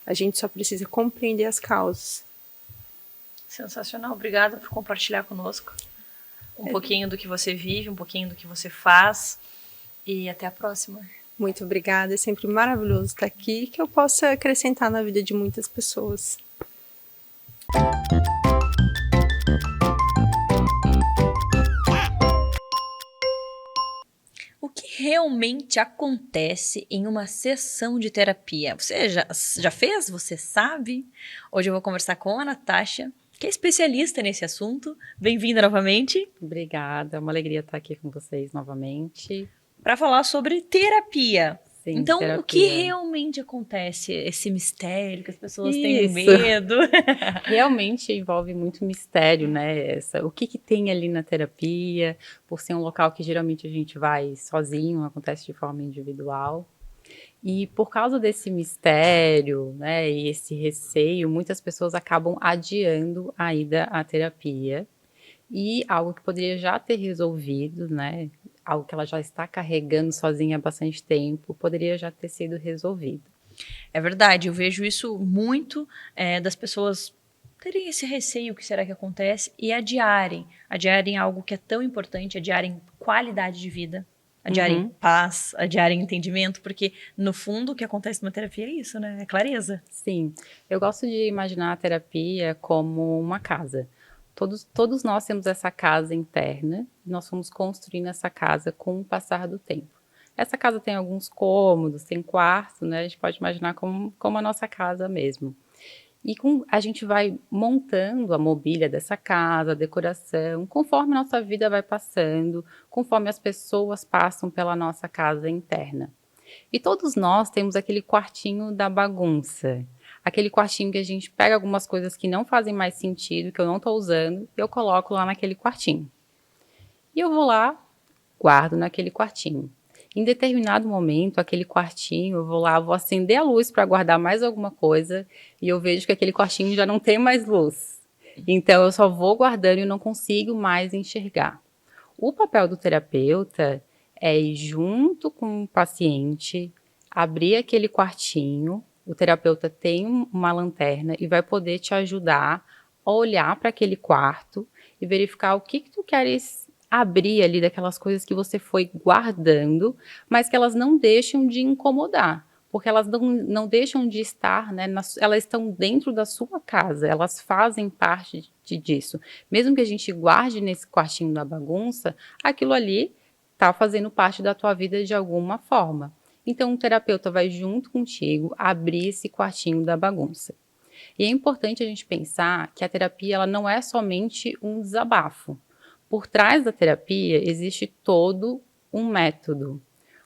A gente só precisa compreender as causas. Sensacional, obrigada por compartilhar conosco um pouquinho do que você vive, um pouquinho do que você faz e até a próxima. Muito obrigada, é sempre maravilhoso estar aqui, que eu possa acrescentar na vida de muitas pessoas. O que realmente acontece em uma sessão de terapia? Você já fez? Você sabe? Hoje eu vou conversar com a Natasha, que é especialista nesse assunto. Bem-vinda novamente. Obrigada, é uma alegria estar aqui com vocês novamente. Para falar sobre terapia. Sim, então, terapia. O que realmente acontece? Esse mistério que as pessoas têm Isso. medo. Realmente envolve muito mistério, né? O que tem ali na terapia, por ser um local que geralmente a gente vai sozinho, acontece de forma individual. E por causa desse mistério, né, e esse receio, muitas pessoas acabam adiando a ida à terapia. E algo que poderia já ter resolvido, né, algo que ela já está carregando sozinha há bastante tempo, poderia já ter sido resolvido. É verdade, eu vejo isso muito das pessoas terem esse receio, o que será que acontece, e adiarem algo que é tão importante, adiarem qualidade de vida, adiarem paz, adiarem entendimento, porque no fundo o que acontece numa terapia é isso, né? É clareza. Sim, eu gosto de imaginar a terapia como uma casa. Todos nós temos essa casa interna, nós fomos construindo essa casa com o passar do tempo. Essa casa tem alguns cômodos, tem quarto, né? A gente pode imaginar como a nossa casa mesmo. E a gente vai montando a mobília dessa casa, a decoração, conforme a nossa vida vai passando, conforme as pessoas passam pela nossa casa interna. E todos nós temos aquele quartinho da bagunça. Aquele quartinho que a gente pega algumas coisas que não fazem mais sentido, que eu não estou usando, e eu coloco lá naquele quartinho. E eu vou lá, guardo naquele quartinho. Em determinado momento, aquele quartinho, eu vou lá, vou acender a luz para guardar mais alguma coisa, e eu vejo que aquele quartinho já não tem mais luz. Então, eu só vou guardando e não consigo mais enxergar. O papel do terapeuta é ir junto com o paciente, abrir aquele quartinho. O terapeuta tem uma lanterna e vai poder te ajudar a olhar para aquele quarto e verificar o que tu queres abrir ali daquelas coisas que você foi guardando, mas que elas não deixam de incomodar, porque elas não deixam de estar, né, elas estão dentro da sua casa, elas fazem parte disso. Mesmo que a gente guarde nesse quartinho da bagunça, aquilo ali está fazendo parte da tua vida de alguma forma. Então, o terapeuta vai junto contigo abrir esse quartinho da bagunça. E é importante a gente pensar que a terapia ela não é somente um desabafo. Por trás da terapia existe todo um método.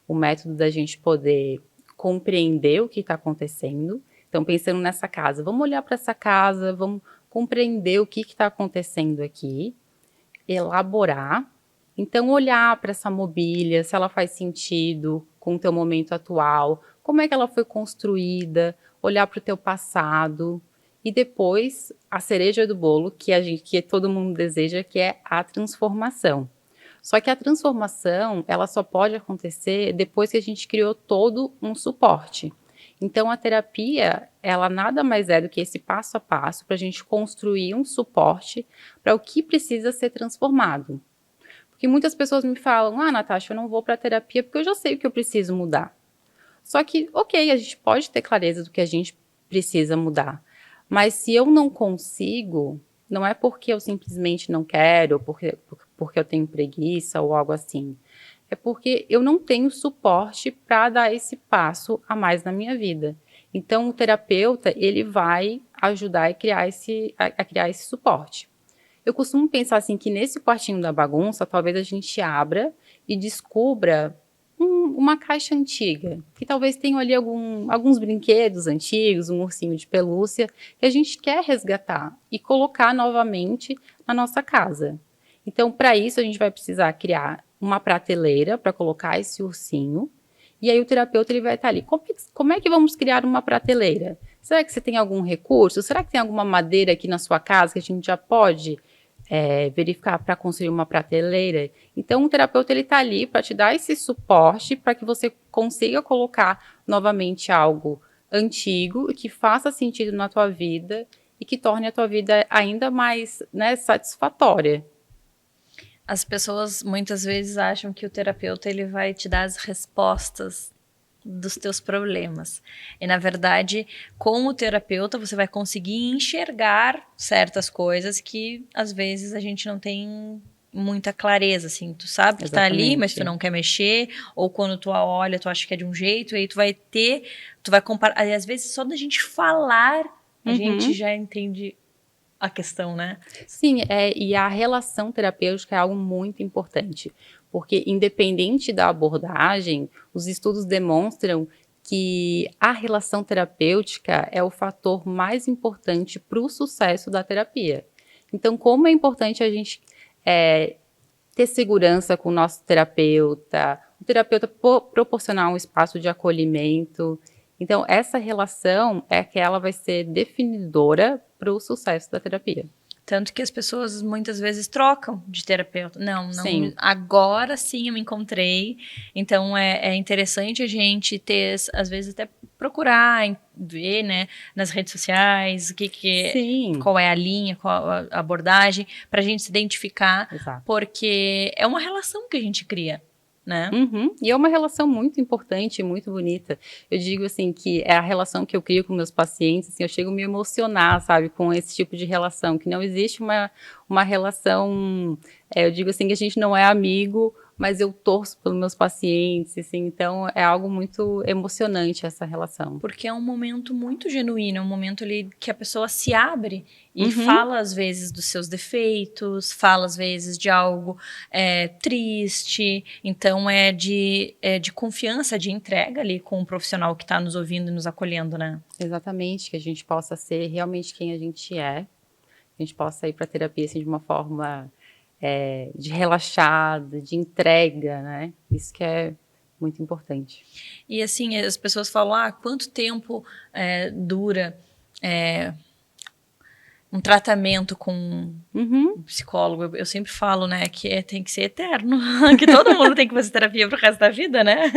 O método da gente poder compreender o que está acontecendo. Então, pensando nessa casa, vamos olhar para essa casa, vamos compreender o que está acontecendo aqui, elaborar. Então, olhar para essa mobília, se ela faz sentido com o teu momento atual, como é que ela foi construída, olhar para o teu passado. E depois, a cereja do bolo, que todo mundo deseja, que é a transformação. Só que a transformação, ela só pode acontecer depois que a gente criou todo um suporte. Então, a terapia, ela nada mais é do que esse passo a passo para a gente construir um suporte para o que precisa ser transformado. Porque muitas pessoas me falam, Natasha, eu não vou para a terapia porque eu já sei o que eu preciso mudar. Só que, ok, a gente pode ter clareza do que a gente precisa mudar. Mas se eu não consigo, não é porque eu simplesmente não quero, ou porque eu tenho preguiça ou algo assim. É porque eu não tenho suporte para dar esse passo a mais na minha vida. Então, o terapeuta, ele vai ajudar a criar esse suporte. Eu costumo pensar assim, que nesse quartinho da bagunça, talvez a gente abra e descubra uma caixa antiga, que talvez tenha ali alguns brinquedos antigos, um ursinho de pelúcia, que a gente quer resgatar e colocar novamente na nossa casa. Então, para isso, a gente vai precisar criar uma prateleira para colocar esse ursinho, e aí o terapeuta ele vai estar ali. Como é que vamos criar uma prateleira? Será que você tem algum recurso? Será que tem alguma madeira aqui na sua casa que a gente já pode verificar para construir uma prateleira? Então, o terapeuta ele está ali para te dar esse suporte para que você consiga colocar novamente algo antigo e que faça sentido na tua vida e que torne a tua vida ainda mais, né, satisfatória. As pessoas muitas vezes acham que o terapeuta ele vai te dar as respostas dos teus problemas. E, na verdade, com o terapeuta, você vai conseguir enxergar certas coisas que, às vezes, a gente não tem muita clareza, assim. Tu sabe que tá ali, mas tu não quer mexer. Ou quando tu olha, tu acha que é de um jeito, e aí tu vai comparar. Aí, às vezes, só da gente falar, a gente já entende a questão, né? Sim, e a relação terapêutica é algo muito importante, porque independente da abordagem, os estudos demonstram que a relação terapêutica é o fator mais importante para o sucesso da terapia. Então, como é importante a gente ter segurança com o nosso terapeuta, o terapeuta proporcionar um espaço de acolhimento. Então, essa relação é que ela vai ser definidora para o sucesso da terapia. Tanto que as pessoas muitas vezes trocam de terapeuta. Não, Sim. agora sim eu me encontrei. Então é interessante a gente ter, às vezes, até procurar ver, né, nas redes sociais Sim. qual é a linha, qual a abordagem, para a gente se identificar, Exato. porque é uma relação que a gente cria, né? Uhum. E é uma relação muito importante, muito bonita. Eu digo assim que é a relação que eu crio com meus pacientes, assim, eu chego a me emocionar, sabe, com esse tipo de relação, que não existe uma relação, eu digo assim, que a gente não é amigo, mas eu torço pelos meus pacientes, assim, então é algo muito emocionante essa relação. Porque é um momento muito genuíno, é um momento ali que a pessoa se abre e Uhum. fala às vezes dos seus defeitos, fala às vezes de algo triste, então é de confiança, de entrega ali com o profissional que está nos ouvindo e nos acolhendo, né? Exatamente, que a gente possa ser realmente quem a gente é, que a gente possa ir para a terapia assim, de uma forma de relaxada, de entrega, né? Isso que é muito importante. E assim, as pessoas falam, quanto tempo dura um tratamento com um psicólogo? Eu sempre falo, né, que tem que ser eterno, que todo mundo tem que fazer terapia pro resto da vida, né?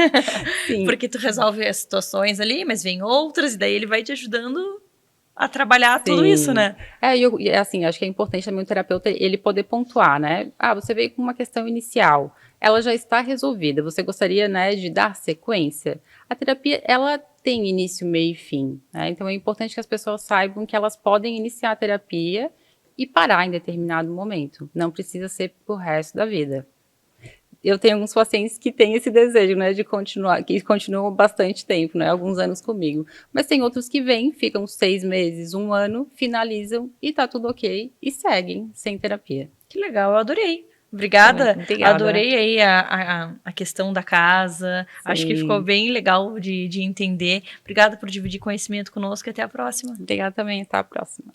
Sim. Porque tu resolve as situações ali, mas vem outras, e daí ele vai te ajudando a trabalhar tudo isso, né? E assim, acho que é importante também o terapeuta ele poder pontuar, né? Você veio com uma questão inicial, ela já está resolvida, você gostaria, né, de dar sequência? A terapia, ela tem início, meio e fim, né? Então é importante que as pessoas saibam que elas podem iniciar a terapia e parar em determinado momento, não precisa ser pro resto da vida. Eu tenho alguns pacientes que têm esse desejo, né, de continuar, que continuam bastante tempo, né, alguns anos comigo. Mas tem outros que vêm, ficam 6 meses, 1 ano, finalizam e tá tudo ok e seguem sem terapia. Que legal, eu adorei. Obrigada. Obrigada. Adorei aí a questão da casa. Sim. Acho que ficou bem legal de entender. Obrigada por dividir conhecimento conosco e até a próxima. Obrigada também, até a próxima.